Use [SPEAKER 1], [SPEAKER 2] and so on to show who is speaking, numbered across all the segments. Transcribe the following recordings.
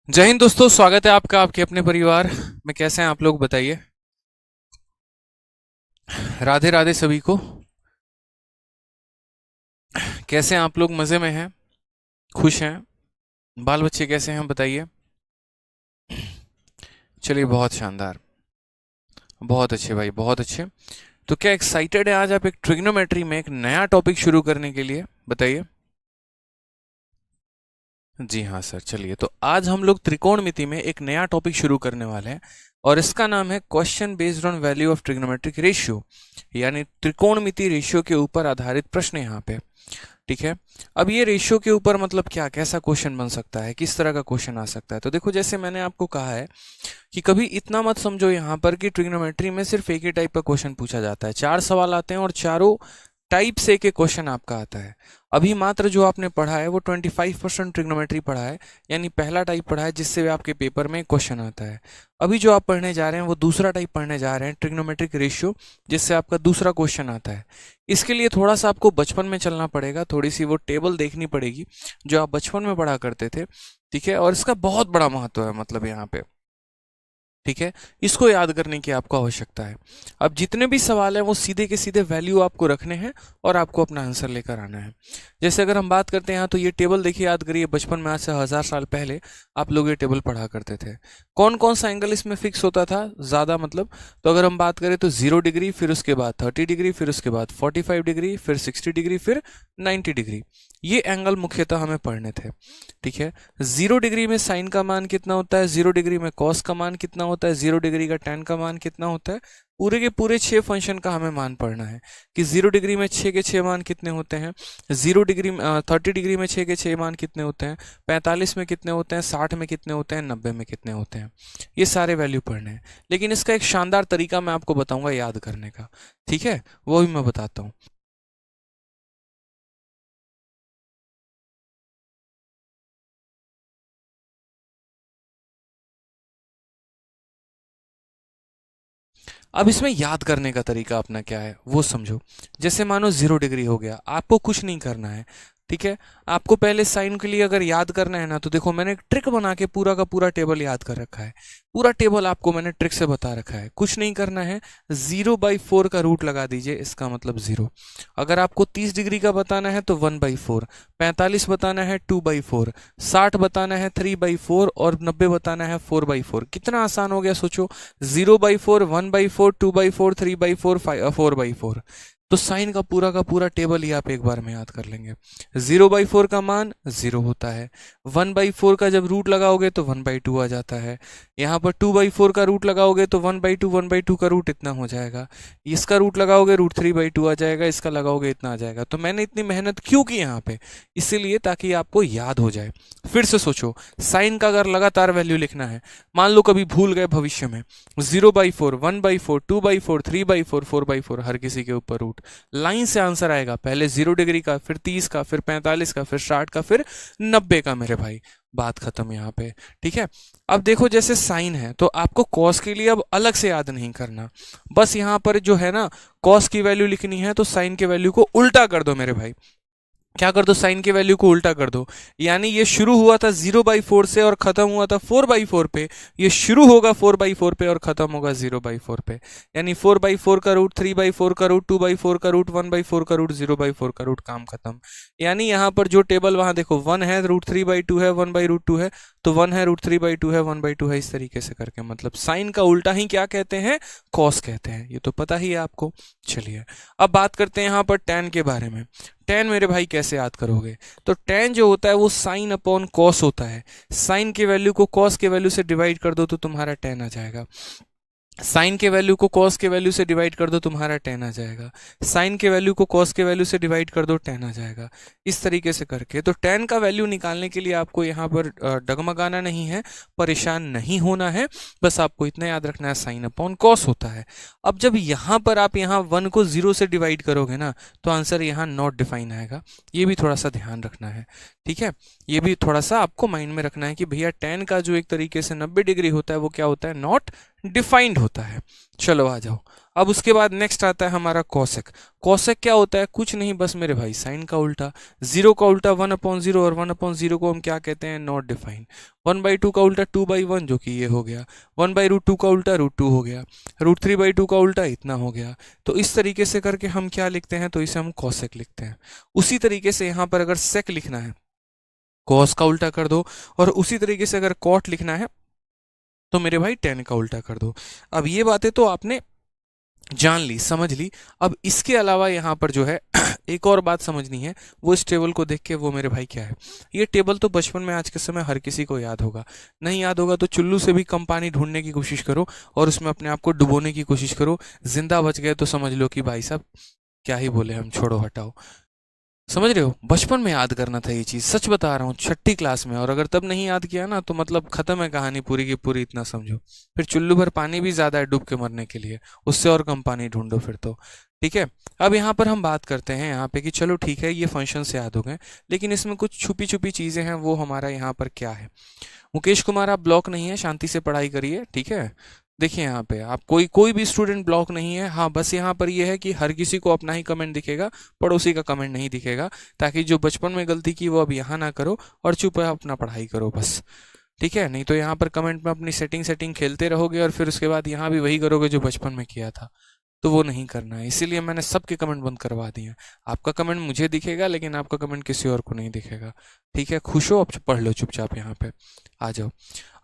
[SPEAKER 1] जय हिंद दोस्तों, स्वागत है आपका आपके अपने परिवार में। कैसे हैं आप लोग बताइए। राधे राधे सभी को। कैसे हैं आप लोग? मज़े में हैं? खुश हैं? बाल बच्चे कैसे हैं बताइए। चलिए, बहुत शानदार, बहुत अच्छे भाई, बहुत अच्छे। तो क्या एक्साइटेड है आज आप एक ट्रिग्नोमेट्री में एक नया टॉपिक शुरू करने के लिए? बताइए। जी हाँ सर, चलिए तो आज हम लोग त्रिकोणमिति में एक नया टॉपिक शुरू करने वाले हैं और इसका नाम है question based on value of trigonometric ratio, यानी त्रिकोणमिति रेशियो के ऊपर आधारित प्रश्न यहाँ पे। ठीक है। अब ये रेशियो के ऊपर मतलब क्या, कैसा क्वेश्चन बन सकता है, किस तरह का क्वेश्चन आ सकता है? तो देखो, जैसे मैंने आपको कहा है कि कभी इतना मत समझो यहाँ पर कि ट्रिग्नोमेट्री में सिर्फ एक ही टाइप का क्वेश्चन पूछा जाता है। 4 सवाल आते हैं और चारों टाइप से एक एक क्वेश्चन आपका आता है। अभी मात्र जो आपने पढ़ा है वो 25% ट्रिग्नोमेट्री पढ़ा है, यानी पहला टाइप पढ़ा है जिससे आपके पेपर में क्वेश्चन आता है। अभी जो आप पढ़ने जा रहे हैं वो दूसरा टाइप पढ़ने जा रहे हैं, ट्रिग्नोमेट्रिक रेशियो, जिससे आपका दूसरा क्वेश्चन आता है। इसके लिए थोड़ा सा आपको बचपन में चलना पड़ेगा, थोड़ी सी वो टेबल देखनी पड़ेगी जो आप बचपन में पढ़ा करते थे। ठीक है, और इसका बहुत बड़ा महत्व है मतलब यहाँ पे। ठीक है, इसको याद करने की आपको आवश्यकता है। अब जितने भी सवाल हैं वो सीधे के सीधे वैल्यू आपको रखने हैं और आपको अपना आंसर लेकर आना है। जैसे अगर हम बात करते हैं यहाँ, तो ये टेबल देखिए, याद करिए, बचपन में आज से 1000 साल पहले आप लोग ये टेबल पढ़ा करते थे। कौन कौन सा एंगल इसमें फिक्स होता था ज़्यादा मतलब? तो अगर हम बात करें तो 0 डिग्री, फिर उसके बाद 30 डिग्री, फिर उसके बाद 45 डिग्री, फिर 60 डिग्री, फिर 90 डिग्री। ये एंगल मुख्यतः हमें पढ़ने थे। ठीक है। 0 डिग्री में साइन का मान कितना होता है, 0 डिग्री में कॉस का मान कितना होता है, 0 डिग्री का tan का मान कितना होता है, पूरे के पूरे 6 फंक्शन का हमें मान पढ़ना है कि 0 डिग्री में 6 के 6 मान कितने होते हैं, 0 डिग्री में 30 डिग्री में 6 के 6 मान कितने होते हैं, 45 में कितने होते हैं, 60 में कितने होते हैं, 90 में कितने होते हैं। ये सारे वैल्यू पढ़ने हैं, लेकिन इसका एक शानदार तरीका मैं आपको बताऊंगा याद करने का। ठीक है, वो भी मैं बताता हूँ। अब इसमें याद करने का तरीका अपना क्या है वो समझो। जैसे मानो 0 डिग्री हो गया, आपको कुछ नहीं करना है। ठीक है। आपको पहले साइन के लिए अगर याद करना है ना, तो देखो मैंने एक ट्रिक बना के पूरा का पूरा टेबल याद कर रखा है। पूरा टेबल आपको मैंने ट्रिक से बता रखा है, कुछ नहीं करना है। 0/4 का रूट लगा दीजिए, इसका मतलब 0। अगर आपको 30 डिग्री का बताना है तो 1/4, 45 बताना है 2/4, 60 बताना है 3/4 और 90 बताना है 4/4। कितना आसान हो गया सोचो। 0/4, 1/4, 2/4, 3/4, 4/4। तो साइन का पूरा टेबल ही आप एक बार में याद कर लेंगे। 0/4 का मान 0 होता है। 1/4 का जब रूट लगाओगे तो 1/2 आ जाता है। यहाँ पर 2/4 का रूट लगाओगे तो 1/2 का रूट इतना हो जाएगा। इसका रूट लगाओगे √3/2 आ जाएगा, इसका लगाओगे इतना आ जाएगा। तो मैंने इतनी मेहनत क्यों की यहाँ पे? इसीलिए ताकि आपको याद हो जाए। फिर से सोचो, साइन का अगर लगातार वैल्यू लिखना है, मान लो कभी भूल गए भविष्य में, 0/4, 1/4, 2/4, 3/4, 4/4, हर किसी के ऊपर रूट, लाइन से आंसर आएगा। पहले 0 डिग्री का, फिर 30 का, फिर 45 का, फिर 60 का, फिर 90 का। मेरे भाई, बात खत्म यहाँ पे। ठीक है। अब देखो, जैसे साइन है तो आपको कॉस के लिए अब अलग से याद नहीं करना। बस यहाँ पर जो है ना, कॉस की वैल्यू लिखनी है तो साइन के वैल्यू को उल्टा कर दो मेरे भाई। क्या कर दो? साइन के वैल्यू को उल्टा कर दो। यानी ये शुरू हुआ था 0/4 से और खत्म हुआ था 4/4 पे। ये शुरू होगा 4/4 पे और खत्म होगा 0/4 पे। यानी 4/4 का रूट, 3/4 का रूट, 2/4 का रूट, 1/4 का रूट, 0/4 का रूट, काम खत्म। यानी यहाँ पर जो टेबल वहां देखो, 1 है, √3/2 है, 1/√2 है, तो 1 है, √3/2 है, 1/2 है, इस तरीके से करके। मतलब साइन का उल्टा ही क्या कहते हैं? कॉस कहते हैं। ये तो पता ही है आपको। चलिए, अब बात करते हैं यहाँ पर tan के बारे में। tan मेरे भाई कैसे याद करोगे? तो tan जो होता है वो साइन अपॉन कॉस होता है। साइन के वैल्यू को कॉस के वैल्यू से डिवाइड कर दो तो तुम्हारा tan आ जाएगा। साइन के वैल्यू को कॉस के वैल्यू से डिवाइड कर दो, तुम्हारा tan आ जाएगा। साइन के वैल्यू को कॉस के वैल्यू से डिवाइड कर दो, tan आ जाएगा। इस तरीके से करके तो tan का वैल्यू निकालने के लिए आपको यहाँ पर डगमगाना नहीं है, परेशान नहीं होना है। बस आपको इतना याद रखना है, साइन अपॉन कॉस होता है। अब जब यहाँ पर आप यहाँ 1 को 0 से डिवाइड करोगे ना, तो आंसर यहाँ नॉट डिफाइन आएगा। ये भी थोड़ा सा ध्यान रखना है। ठीक है। ये भी थोड़ा सा आपको माइंड में रखना है कि भैया tan का जो एक तरीके से 90 डिग्री होता है वो क्या होता है? नॉट डिफाइंड होता है। चलो आ जाओ। अब उसके बाद नेक्स्ट आता है हमारा कॉसेक। कॉसेक क्या होता है? कुछ नहीं बस मेरे भाई साइन का उल्टा। जीरो का उल्टा 1/0, और 1/0 को हम क्या कहते हैं? Not defined. 1/2 का उल्टा 2/1, जो कि ये हो गया। 1/√2 का उल्टा √2 हो गया। √3/2 का उल्टा इतना हो गया। तो इस तरीके से करके हम क्या लिखते हैं? तो इसे हम कॉसेक लिखते हैं। उसी तरीके से यहाँ पर अगर सेक लिखना है, कॉस का उल्टा कर दो। और उसी तरीके से अगर कॉट लिखना है तो मेरे भाई टेन का उल्टा कर दो। अब ये बातें तो आपने जान ली, समझ ली। अब इसके अलावा यहाँ पर जो है एक और बात समझनी है, वो इस टेबल को देख के, वो मेरे भाई क्या है? ये टेबल तो बचपन में आज के समय हर किसी को याद होगा। नहीं याद होगा तो चुल्लू से भी कम पानी ढूंढने की कोशिश करो और उसमें अपने आप को डुबोने की कोशिश करो। जिंदा बच गए तो समझ लो कि भाई साहब क्या ही बोले हम, छोड़ो हटाओ। समझ रहे हो? बचपन में याद करना था ये चीज, सच बता रहा हूँ, छठी क्लास में। और अगर तब नहीं याद किया ना तो मतलब खत्म है कहानी पूरी की पूरी, इतना समझो। फिर चुल्लू भर पानी भी ज्यादा है डूब के मरने के लिए, उससे और कम पानी ढूंढो फिर तो। ठीक है। अब यहाँ पर हम बात करते हैं यहाँ पे कि चलो ठीक है, ये फंक्शन से याद हो गए, लेकिन इसमें कुछ छुपी छुपी चीजें हैं, वो हमारा यहाँ पर क्या है? मुकेश कुमार, आप ब्लॉक नहीं है, शांति से पढ़ाई करिए, ठीक है। देखिए यहाँ पे आप कोई कोई भी स्टूडेंट ब्लॉक नहीं है। हाँ बस यहाँ पर ये है कि हर किसी को अपना ही कमेंट दिखेगा, पड़ोसी का कमेंट नहीं दिखेगा, ताकि जो बचपन में गलती की वो अब यहाँ ना करो और चुपचाप अपना पढ़ाई करो बस। ठीक है, नहीं तो यहाँ पर कमेंट में अपनी सेटिंग सेटिंग खेलते रहोगे और फिर उसके बाद यहाँ भी वही करोगे जो बचपन में किया था। तो वो नहीं करना है, इसीलिए मैंने सबके कमेंट बंद करवा दिए हैं। आपका कमेंट मुझे दिखेगा लेकिन आपका कमेंट किसी और को नहीं दिखेगा। ठीक है, खुश हो? अब पढ़ लो चुपचाप, यहाँ पे आ जाओ।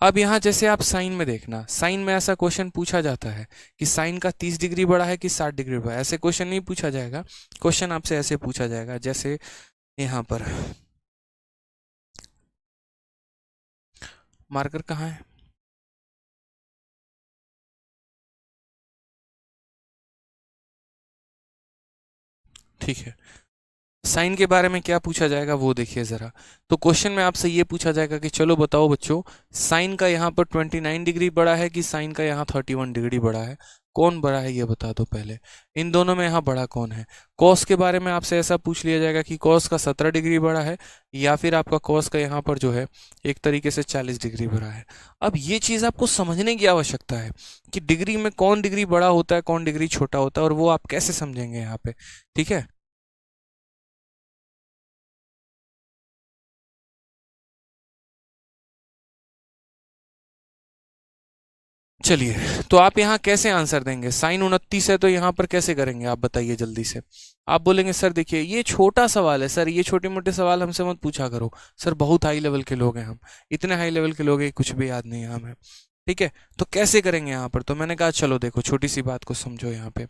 [SPEAKER 1] अब यहाँ जैसे आप साइन में देखना, साइन में ऐसा क्वेश्चन पूछा जाता है कि साइन का 30 डिग्री बड़ा है कि 60 डिग्री बड़ा है। ऐसे क्वेश्चन नहीं पूछा जाएगा। क्वेश्चन आपसे ऐसे पूछा जाएगा, जैसे यहाँ पर मार्कर कहाँ है? ठीक है, साइन के बारे में क्या पूछा जाएगा वो देखिए जरा। तो क्वेश्चन में आपसे ये पूछा जाएगा कि चलो बताओ बच्चों, साइन का यहाँ पर 29 डिग्री बड़ा है कि साइन का यहाँ 31 डिग्री बड़ा है? कौन बड़ा है ये बता दो पहले। इन दोनों में यहाँ बड़ा कौन है? कॉस के बारे में आपसे ऐसा पूछ लिया जाएगा कि कॉस का 17 डिग्री बड़ा है, या फिर आपका कॉस का यहाँ पर जो है एक तरीके से 40 डिग्री बड़ा है। अब ये चीज आपको समझने की आवश्यकता है कि डिग्री में कौन डिग्री बड़ा होता है, कौन डिग्री छोटा होता है, और वो आप कैसे समझेंगे यहाँ पे। ठीक है, चलिए। तो आप यहाँ कैसे आंसर देंगे? साइन 29 है तो यहाँ पर कैसे करेंगे आप बताइए जल्दी से। आप बोलेंगे सर देखिए ये छोटा सवाल है सर, ये छोटे मोटे सवाल हमसे मत पूछा करो सर, बहुत हाई लेवल के लोग हैं हम, इतने हाई लेवल के लोग हैं कुछ भी याद नहीं है हमें। ठीक है, तो कैसे करेंगे यहाँ पर? तो मैंने कहा चलो देखो छोटी सी बात को समझो यहाँ पे।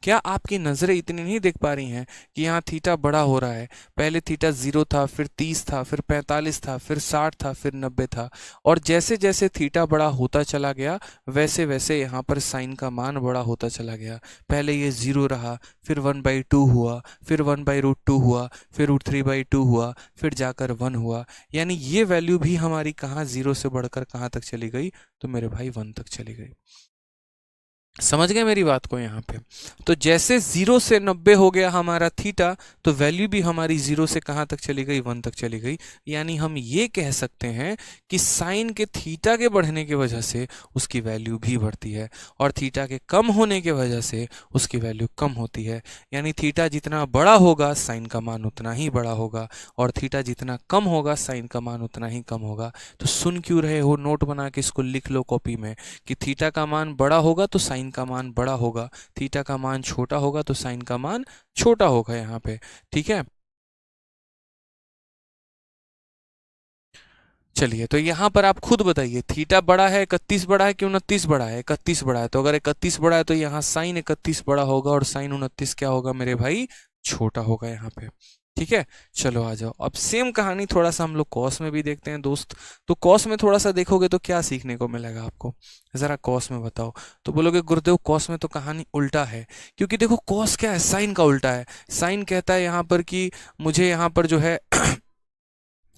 [SPEAKER 1] क्या आपकी नजरें इतनी नहीं देख पा रही हैं कि यहाँ थीटा बड़ा हो रहा है? पहले थीटा 0 था, फिर 30 था, फिर 45 था, फिर 60 था, फिर 90 था। और जैसे जैसे थीटा बड़ा होता चला गया वैसे वैसे यहाँ पर साइन का मान बड़ा होता चला गया। पहले ये 0 रहा, फिर 1/2 हुआ, फिर 1/√2 हुआ, फिर √3/2 हुआ, फिर जाकर 1 हुआ। यानी ये वैल्यू भी हमारी कहाँ 0 से बढ़कर कहाँ तक चली गई? तो मेरे भाई 1 तक चली गई। समझ गए मेरी बात को यहाँ पे? तो जैसे 0 से 90 हो गया हमारा थीटा, तो वैल्यू भी हमारी 0 से कहाँ तक चली गई? 1 तक चली गई। यानी हम ये कह सकते हैं कि साइन के थीटा के बढ़ने की वजह से उसकी वैल्यू भी बढ़ती है, और थीटा के कम होने की वजह से उसकी वैल्यू कम होती है। यानी थीटा जितना बड़ा होगा साइन का मान उतना ही बड़ा होगा, और थीटा जितना कम होगा साइन का मान उतना ही कम होगा। तो सुन क्यों रहे हो? नोट बना के इसको लिख लो कॉपी में कि थीटा का मान बड़ा होगा तो साइन का मान बड़ा होगा, थीटा का मान छोटा होगा तो साइन का मान छोटा होगा यहाँ पे। ठीक है, चलिए तो यहाँ पर आप खुद बताइए, थीटा बड़ा है 31 बड़ा है कि 29 बड़ा है? 31 बड़ा है। तो अगर 31 बड़ा है तो यहाँ साइन 31 बड़ा होगा और साइन 29 क्या होगा मेरे भाई? छोटा होगा यहाँ पे। ठीक है, चलो आ जाओ। अब सेम कहानी थोड़ा सा हम लोग कॉस में भी देखते हैं दोस्त। तो कॉस में थोड़ा सा देखोगे तो क्या सीखने को मिलेगा आपको? जरा कॉस में बताओ। तो बोलोगे गुरुदेव कॉस में तो कहानी उल्टा है, क्योंकि देखो कॉस क्या है? साइन का उल्टा है। साइन कहता है यहाँ पर कि मुझे यहाँ पर जो है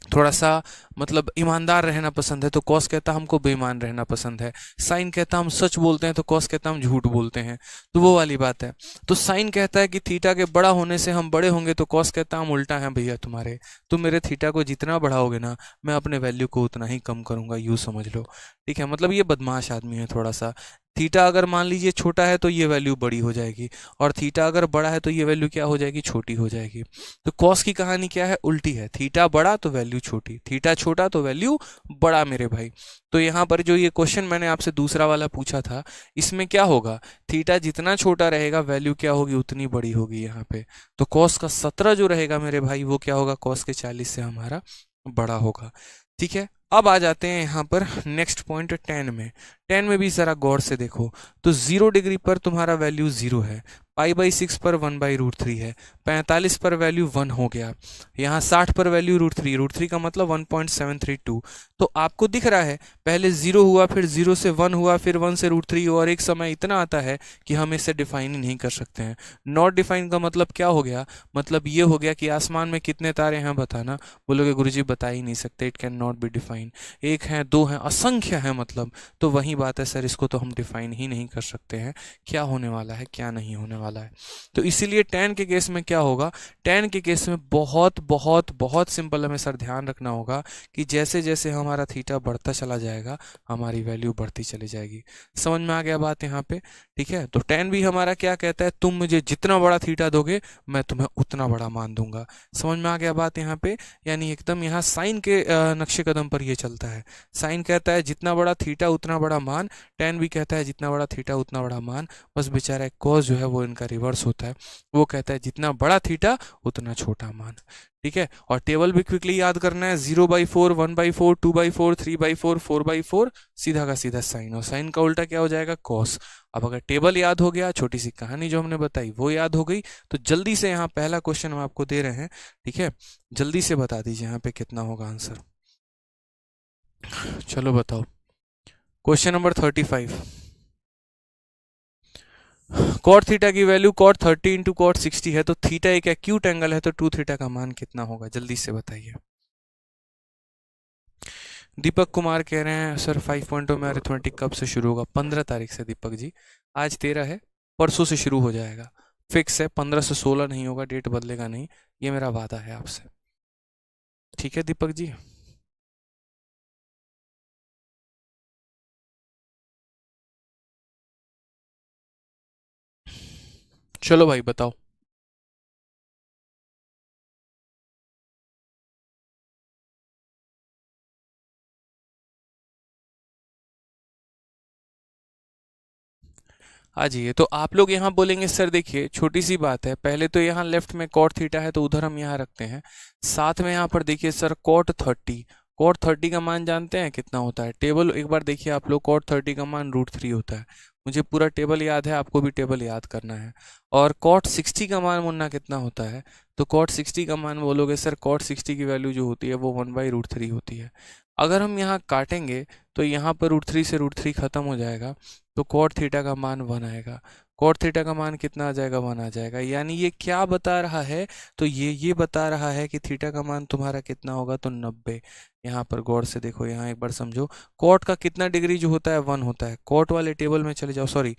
[SPEAKER 1] थोड़ा सा मतलब ईमानदार रहना पसंद है, तो कॉस कहता हमको बेईमान रहना पसंद है। साइन कहता हम सच बोलते हैं, तो कॉस कहता हम झूठ बोलते हैं। तो वो वाली बात है। तो साइन कहता है कि थीटा के बड़ा होने से हम बड़े होंगे, तो कॉस कहता हम उल्टा है भैया तुम्हारे, तुम मेरे थीटा को जितना बढ़ाओगे ना मैं अपने वैल्यू को उतना ही कम करूंगा, यूँ समझ लो। ठीक है, मतलब ये बदमाश आदमी है थोड़ा सा। थीटा अगर मान लीजिए छोटा है तो ये वैल्यू बड़ी हो जाएगी, और थीटा अगर बड़ा है तो ये वैल्यू क्या हो जाएगी, छोटी हो जाएगी। तो कॉस की कहानी क्या है, उल्टी है, थीटा बड़ा तो वैल्यू छोटी, थीटा छोटा तो वैल्यू बड़ा मेरे भाई। तो यहाँ पर जो ये क्वेश्चन मैंने आपसे दूसरा वाला पूछा था, इसमें क्या होगा, थीटा जितना छोटा रहेगा वैल्यू क्या होगी, उतनी बड़ी होगी यहाँ पे। तो कॉस का 17 जो रहेगा मेरे भाई, वो क्या होगा, कॉस के 40 से हमारा बड़ा होगा। ठीक है, अब आ जाते हैं यहाँ पर नेक्स्ट पॉइंट टेन में। टेन में भी जरा गौर से देखो, तो 0 डिग्री पर तुम्हारा वैल्यू 0 है, पाई/6 पर 1/√3 है, 45 पर वैल्यू 1 हो गया, यहाँ 60 पर वैल्यू √3 का मतलब 1.732। तो आपको दिख रहा है पहले 0 हुआ, फिर 0 से 1 हुआ, फिर 1 से √3 हुआ, और एक समय इतना आता है कि हम इसे डिफाइन ही नहीं कर सकते हैं। नॉट डिफाइन का मतलब क्या हो गया, मतलब ये हो गया कि आसमान में कितने तारे हैं बताना, बोलोगे गुरुजी बता ही नहीं सकते, it can not be define, एक है, दो हैं, असंख्य है मतलब। तो वही बात है सर, इसको तो हम डिफाइन ही नहीं कर सकते हैं, क्या होने वाला है क्या नहीं होने वाला है। तो इसीलिए tan के केस में क्या होगा, tan के केस में बहुत बहुत बहुत सिंपल हमें सर ध्यान रखना होगा कि जैसे जैसे हमारा थीटा बढ़ता चला जाएगा हमारी वैल्यू बढ़ती चली जाएगी। समझ में आ गया बात यहाँ पे, ठीक है। तो tan भी हमारा क्या कहता है, तुम मुझे जितना बड़ा थीटा दोगे मैं तुम्हें उतना बड़ा मान दूंगा। समझ में आ गया बात यहाँ पे, यानी एकदम यहाँ साइन के नक्शे कदम पर ये चलता है। साइन कहता है जितना बड़ा थीटा उतना बड़ा मान, tan भी कहता है जितना बड़ा थीटा उतना बड़ा मान, बस बेचारा एक cos जो है वो इनका रिवर्स होता है, वो कहता है जितना बड़ा थीटा उतना छोटा मान। ठीक है, और टेबल भी क्विकली याद करना है, 0/4, 1/4, 2/4, 3/4, 4/4, सीधा का सीधा साइन, और साइन का उल्टा क्या हो जाएगा, cos। अब अगर टेबल याद हो गया, छोटी सी कहानी जो हमने बताई वो याद हो गई, तो जल्दी से यहाँ पहला क्वेश्चन हम आपको दे रहे हैं, ठीक है, जल्दी से बता दीजिए यहाँ पे कितना होगा आंसर। चलो बताओ, क्वेश्चन नंबर 35। कॉट थीटा की वैल्यू कॉट 30 इंटू कॉट 60 है, तो थीटा एक एक्यूट एंगल है, तो 2 थीटा का मान कितना होगा, जल्दी से बताइए। दीपक कुमार कह रहे हैं सर 5.0 में अरिथमेटिक कब से शुरू होगा, 15 तारीख से दीपक जी, आज 13 है, परसों से शुरू हो जाएगा, फिक्स है, 15 से 16 नहीं होगा, डेट बदलेगा नहीं, ये मेरा वादा है आपसे। ठीक है दीपक जी, चलो भाई बताओ। हाँ जी, ये तो आप लोग यहाँ बोलेंगे सर देखिए छोटी सी बात है, पहले तो यहाँ लेफ्ट में कॉट थीटा है तो उधर हम यहाँ रखते हैं, साथ में यहाँ पर देखिए सर कॉट 30 का मान जानते हैं कितना होता है, टेबल एक बार देखिए आप लोग, कॉट 30 का मान √3 होता है, मुझे पूरा टेबल याद है, आपको भी टेबल याद करना है। और कॉट 60 का मान मुन्ना कितना होता है, तो कॉट 60 का मान बोलोगे सर, कॉट 60 की वैल्यू जो होती है वो 1/√3 होती है। अगर हम यहाँ काटेंगे तो यहाँ पर √3 से √3 खत्म हो जाएगा, तो कॉट थीटा का मान 1 आएगा, कॉट थीटा का मान कितना आ जाएगा, 1 आ जाएगा। यानी ये क्या बता रहा है, तो ये बता रहा है कि थीटा का मान तुम्हारा कितना होगा, तो 90। यहाँ पर गौर से देखो, यहाँ एक बार समझो, कॉट का कितना डिग्री जो होता है 1 होता है, कॉट वाले टेबल में चले जाओ, सॉरी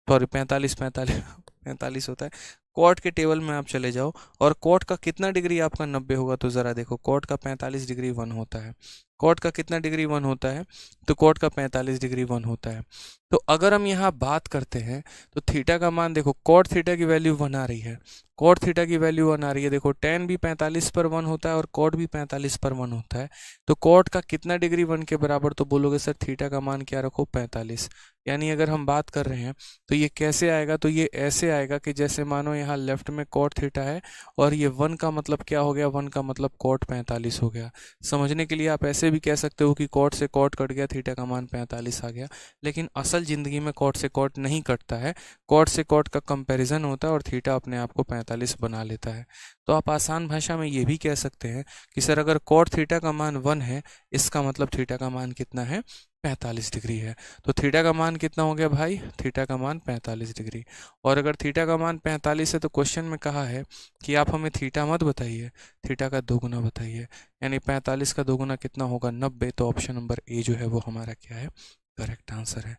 [SPEAKER 1] सॉरी 45 होता है, कॉट के टेबल में आप चले जाओ, और कॉट का कितना डिग्री आपका 90 होगा, तो ज़रा देखो, कॉट का 45 डिग्री 1 होता है, कॉट का कितना डिग्री 1 होता है, तो कॉट का 45 डिग्री 1 होता है। तो अगर हम यहाँ बात करते हैं तो थीटा का मान देखो, कॉट थीटा की वैल्यू 1 आ रही है, कॉट थीटा की वैल्यू 1 आ रही है, देखो tan भी 45 पर 1 होता है और कॉट भी 45 पर 1 होता है, तो कॉट का कितना डिग्री 1 के बराबर, तो बोलोगे सर थीटा का मान क्या रखो, 45। यानी अगर हम बात कर रहे हैं तो ये कैसे आएगा, तो ये ऐसे आएगा कि जैसे मानो यहाँ लेफ्ट में कॉट थीटा है, और ये 1 का मतलब क्या हो गया, 1 का मतलब कॉट 45 हो गया। समझने के लिए आप ऐसे भी कह सकते हो कि कॉट से कॉट कट गया, थीटा का मान 45 आ गया, लेकिन असल ज़िंदगी में कॉट से कॉट नहीं कटता है, कॉट से कॉट का कंपैरिजन होता है और थीटा अपने आप को 45 बना लेता है। तो आप आसान भाषा में ये भी कह सकते हैं कि सर अगर कॉट थीटा का मान 1 है, इसका मतलब थीटा का मान कितना है, 45 डिग्री है। तो थीटा का मान कितना हो गया भाई, थीटा का मान 45 डिग्री। और अगर थीटा का मान 45 है तो क्वेश्चन में कहा है कि आप हमें थीटा मत बताइए, थीटा का दोगुना बताइए, यानी 45 का दोगुना कितना होगा, 90। तो ऑप्शन नंबर ए जो है वो हमारा क्या है, करेक्ट आंसर है।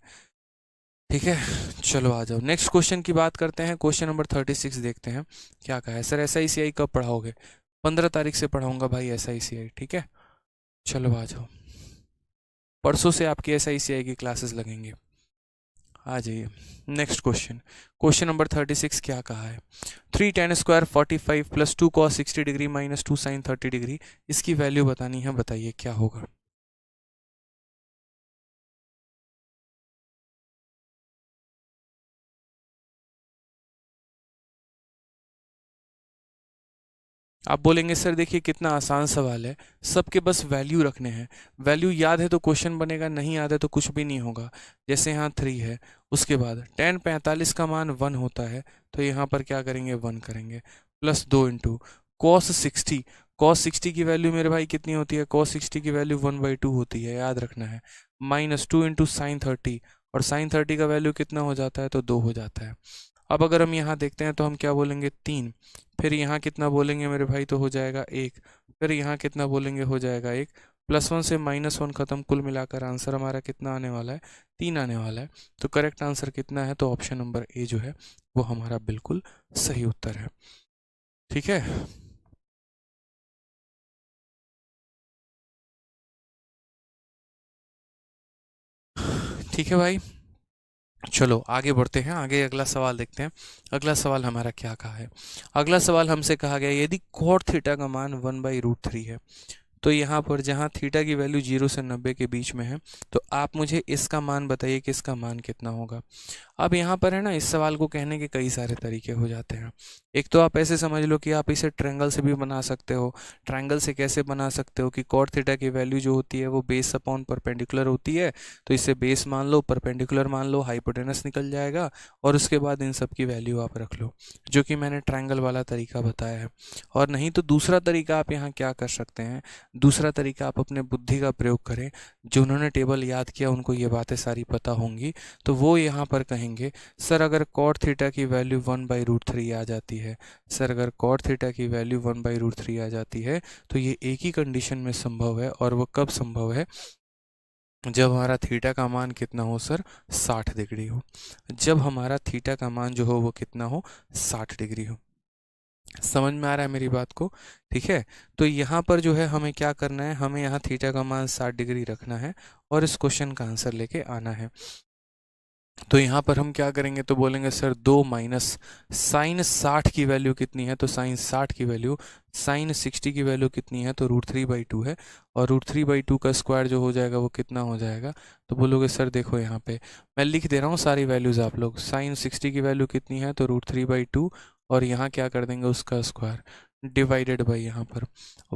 [SPEAKER 1] ठीक है, चलो आ जाओ नेक्स्ट क्वेश्चन की बात करते हैं। क्वेश्चन नंबर 36 देखते हैं क्या कहा है। सर SICI कब पढ़ाओगे, 15 तारीख से पढ़ाऊंगा भाई SICI, ठीक है। चलो आ जाओ, परसों से आपकी SICI की क्लासेस लगेंगे। आ जाइए नेक्स्ट क्वेश्चन। क्वेश्चन नंबर 36 क्या कहा है? 3 tan² 45 plus 2 cos 60 degree minus 2 sin 30 degree, इसकी वैल्यू बतानी है, बताइए क्या होगा। आप बोलेंगे सर देखिए कितना आसान सवाल है, सबके बस वैल्यू रखने हैं। वैल्यू याद है तो क्वेश्चन बनेगा, नहीं याद है तो कुछ भी नहीं होगा। जैसे यहाँ 3 है, उसके बाद tan 45 का मान 1 होता है, तो यहाँ पर क्या करेंगे 1 करेंगे, प्लस 2 इंटू cos 60 की वैल्यू मेरे भाई कितनी होती है, cos 60 की वैल्यू 1/2 होती है, याद रखना है, माइनस 2 इंटू sin 30, और sin 30 का वैल्यू कितना हो जाता है, तो 2 हो जाता है। अब अगर हम यहाँ देखते हैं तो हम क्या बोलेंगे 3, फिर यहाँ कितना बोलेंगे मेरे भाई, तो हो जाएगा 1, फिर यहाँ कितना बोलेंगे, हो जाएगा 1, +1 से -1 खत्म, कुल मिलाकर आंसर हमारा कितना आने वाला है, 3 आने वाला है। तो करेक्ट आंसर कितना है, तो ऑप्शन नंबर ए जो है वो हमारा बिल्कुल सही उत्तर है। ठीक है, ठीक है भाई, चलो आगे बढ़ते हैं, आगे अगला सवाल देखते हैं। अगला सवाल हमारा क्या कहा है? अगला सवाल हमसे कहा गया यदि cot थीटा का मान 1/√3 है, तो यहाँ पर जहाँ थीटा की वैल्यू 0 से 90 के बीच में है, तो आप मुझे इसका मान बताइए कि इसका मान कितना होगा। अब यहाँ पर है ना, इस सवाल को कहने के कई सारे तरीके हो जाते हैं। एक तो आप ऐसे समझ लो कि आप इसे ट्रायंगल से भी बना सकते हो। ट्रायंगल से कैसे बना सकते हो कि कॉट थीटा की वैल्यू जो होती है वो बेस अपॉन परपेंडिकुलर होती है, तो इसे बेस मान लो, परपेंडिकुलर मान लो, हाइपोटेनस निकल जाएगा, और उसके बाद इन सब की वैल्यू आप रख लो, जो कि मैंने ट्रायंगल वाला तरीका बताया है। और नहीं तो दूसरा तरीका आप यहाँ क्या कर सकते हैं, दूसरा तरीका आप अपने बुद्धि का प्रयोग करें। जो उन्होंने टेबल याद किया उनको ये बातें सारी पता होंगी, तो वो यहाँ पर कहेंगे सर अगर कॉट थीटा की वैल्यू 1/√3 आ जाती है, सर अगर कॉट थीटा की वैल्यू 1/√3 आ जाती है, तो ये एक ही कंडीशन में संभव है, और वो कब संभव है, जब हमारा थीटा का मान कितना हो सर, 60 डिग्री हो। जब हमारा थीटा का मान जो हो वो कितना हो, 60 डिग्री हो। समझ में आ रहा है मेरी बात को? ठीक है, तो यहाँ पर जो है हमें क्या करना है, हमें यहाँ थीटा का मान 60 डिग्री रखना है, और इस क्वेश्चन का आंसर लेके आना है। तो यहाँ पर हम क्या करेंगे, तो बोलेंगे सर 2 माइनस साइन 60 की वैल्यू कितनी है, तो साइन 60 की वैल्यू, साइन 60 की वैल्यू कितनी है, तो √3/2 है, और √3/2 का स्क्वायर जो हो जाएगा वो कितना हो जाएगा, तो बोलोगे सर देखो यहाँ पे मैं लिख दे रहा हूँ सारी वैल्यूज़, आप लोग साइन 60 की वैल्यू कितनी है, तो √3/2, और यहाँ क्या कर देंगे उसका स्क्वायर, डिवाइडेड बाई यहाँ पर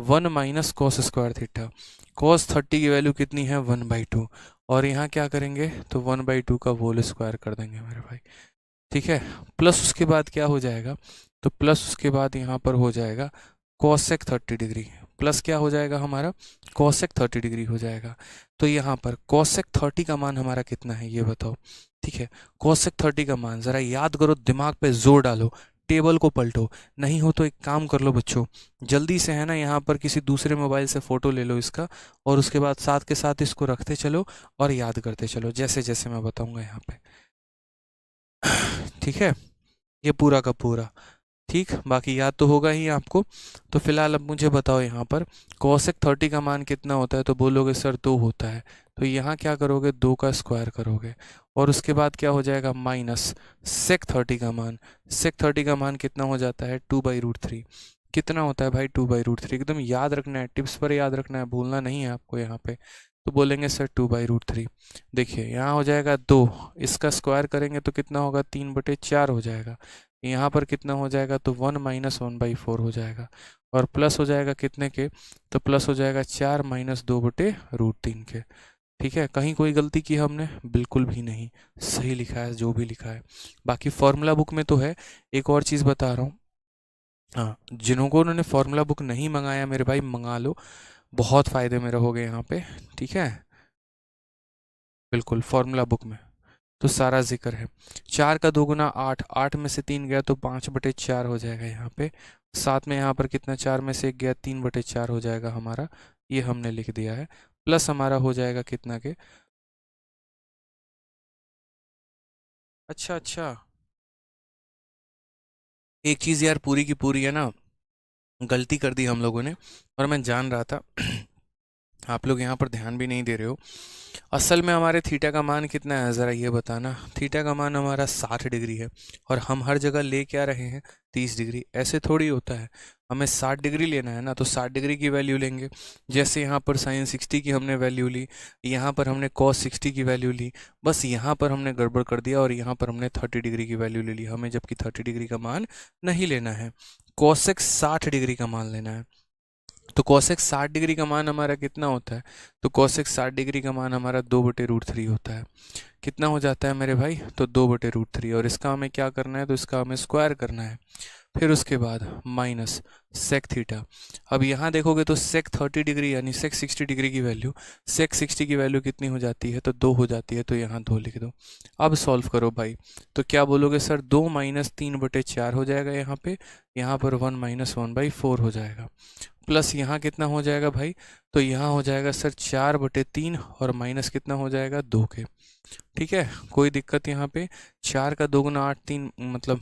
[SPEAKER 1] 1 minus cos square theta, cos 30 की वैल्यू कितनी है 1/2, और यहाँ क्या करेंगे, तो 1/2 का होल स्क्वायर कर देंगे मेरे भाई। ठीक है, प्लस उसके बाद क्या हो जाएगा, तो प्लस उसके बाद यहाँ पर हो जाएगा कोसेक 30 डिग्री, प्लस क्या हो जाएगा हमारा, कोसेक 30 डिग्री हो जाएगा। तो यहाँ पर कोसेक 30 का मान हमारा कितना है ये बताओ। ठीक है, कोसेक 30 का मान ज़रा याद करो, दिमाग पे जोर डालो, टेबल को पलटो। नहीं हो तो एक काम कर लो बच्चों, जल्दी से है ना यहाँ पर किसी दूसरे मोबाइल से फ़ोटो ले लो इसका, और उसके बाद साथ के साथ इसको रखते चलो और याद करते चलो जैसे जैसे मैं बताऊंगा यहाँ पे। ठीक है, ये पूरा का पूरा ठीक, बाकी याद तो होगा ही आपको। तो फिलहाल अब मुझे बताओ यहाँ पर कोसेक 30 का मान कितना होता है, तो बोलोगे सर 2 होता है, तो यहाँ क्या करोगे 2 का स्क्वायर करोगे, और उसके बाद क्या हो जाएगा माइनस सेक 30 का मान, सेक 30 का मान कितना हो जाता है 2/√3, कितना होता है भाई 2/√3, एकदम याद रखना है, टिप्स पर याद रखना है, भूलना नहीं है आपको यहाँ पे। तो बोलेंगे सर 2/√3, देखिए यहाँ हो जाएगा 2, इसका स्क्वायर करेंगे तो कितना होगा 3/4 हो जाएगा, यहाँ पर कितना हो जाएगा, तो 1 माइनस 1/4 हो जाएगा, और प्लस हो जाएगा कितने के, तो प्लस हो जाएगा 4 माइनस 2/√3 के। ठीक है, कहीं कोई गलती की हमने, बिल्कुल भी नहीं, सही लिखा है जो भी लिखा है। बाकी फॉर्मूला बुक में तो है। एक और चीज़ बता रहा हूँ, हाँ जिन्हों को उन्होंने फॉर्मूला बुक नहीं मंगाया मेरे भाई मंगा लो, बहुत फ़ायदे में रहोगे यहाँ पे। ठीक है, बिल्कुल फॉर्मूला बुक में तो सारा जिक्र है। 4 का 2 गुना 8, 8 में से 3 गया तो 5/4 हो जाएगा यहाँ पे, साथ में यहाँ पर कितना 4 में से 1 गया 3/4 हो जाएगा हमारा, ये हमने लिख दिया है, प्लस हमारा हो जाएगा कितना के, अच्छा अच्छा, एक चीज़ यार पूरी की पूरी है ना, गलती कर दी हम लोगों ने, और मैं जान रहा था आप लोग यहाँ पर ध्यान भी नहीं दे रहे हो। असल में हमारे थीटा का मान कितना है ज़रा ये बताना। थीटा का मान हमारा 60 डिग्री है और हम हर जगह ले क्या रहे हैं 30 डिग्री। ऐसे थोड़ी होता है, हमें 60 डिग्री लेना है ना, तो 60 डिग्री की वैल्यू लेंगे। जैसे यहाँ पर साइन 60 की हमने वैल्यू ली, यहाँ पर हमने कॉस 60 की वैल्यू ली, बस यहाँ पर हमने गड़बड़ कर दिया और यहाँ पर हमने 30 डिग्री की वैल्यू ले ली। हमें जबकि 30 डिग्री का मान नहीं लेना है, कॉसेक 60 डिग्री का मान लेना है। तो कॉसेक 60 डिग्री का मान हमारा कितना होता है? तो कॉसेक 60 डिग्री का मान हमारा 2/√3 होता है। कितना हो जाता है मेरे भाई? तो 2/√3। और इसका हमें क्या करना है? तो इसका हमें स्क्वायर करना है। फिर उसके बाद माइनस सेक थीटा। अब यहाँ देखोगे तो सेक 30 डिग्री यानी सेक 60 डिग्री की वैल्यू, सेक 60 की वैल्यू कितनी हो जाती है? तो 2 हो जाती है, तो यहाँ 2 लिख दो। अब सॉल्व करो भाई, तो क्या बोलोगे सर? 2 माइनस 3/4 हो जाएगा यहाँ पर 1 माइनस 1/4 हो जाएगा। प्लस यहाँ कितना हो जाएगा भाई? तो यहाँ हो जाएगा सर 4/3 और माइनस कितना हो जाएगा? 2 के। ठीक है, कोई दिक्कत यहाँ पे? 4 का 2 गुना 8, 3 मतलब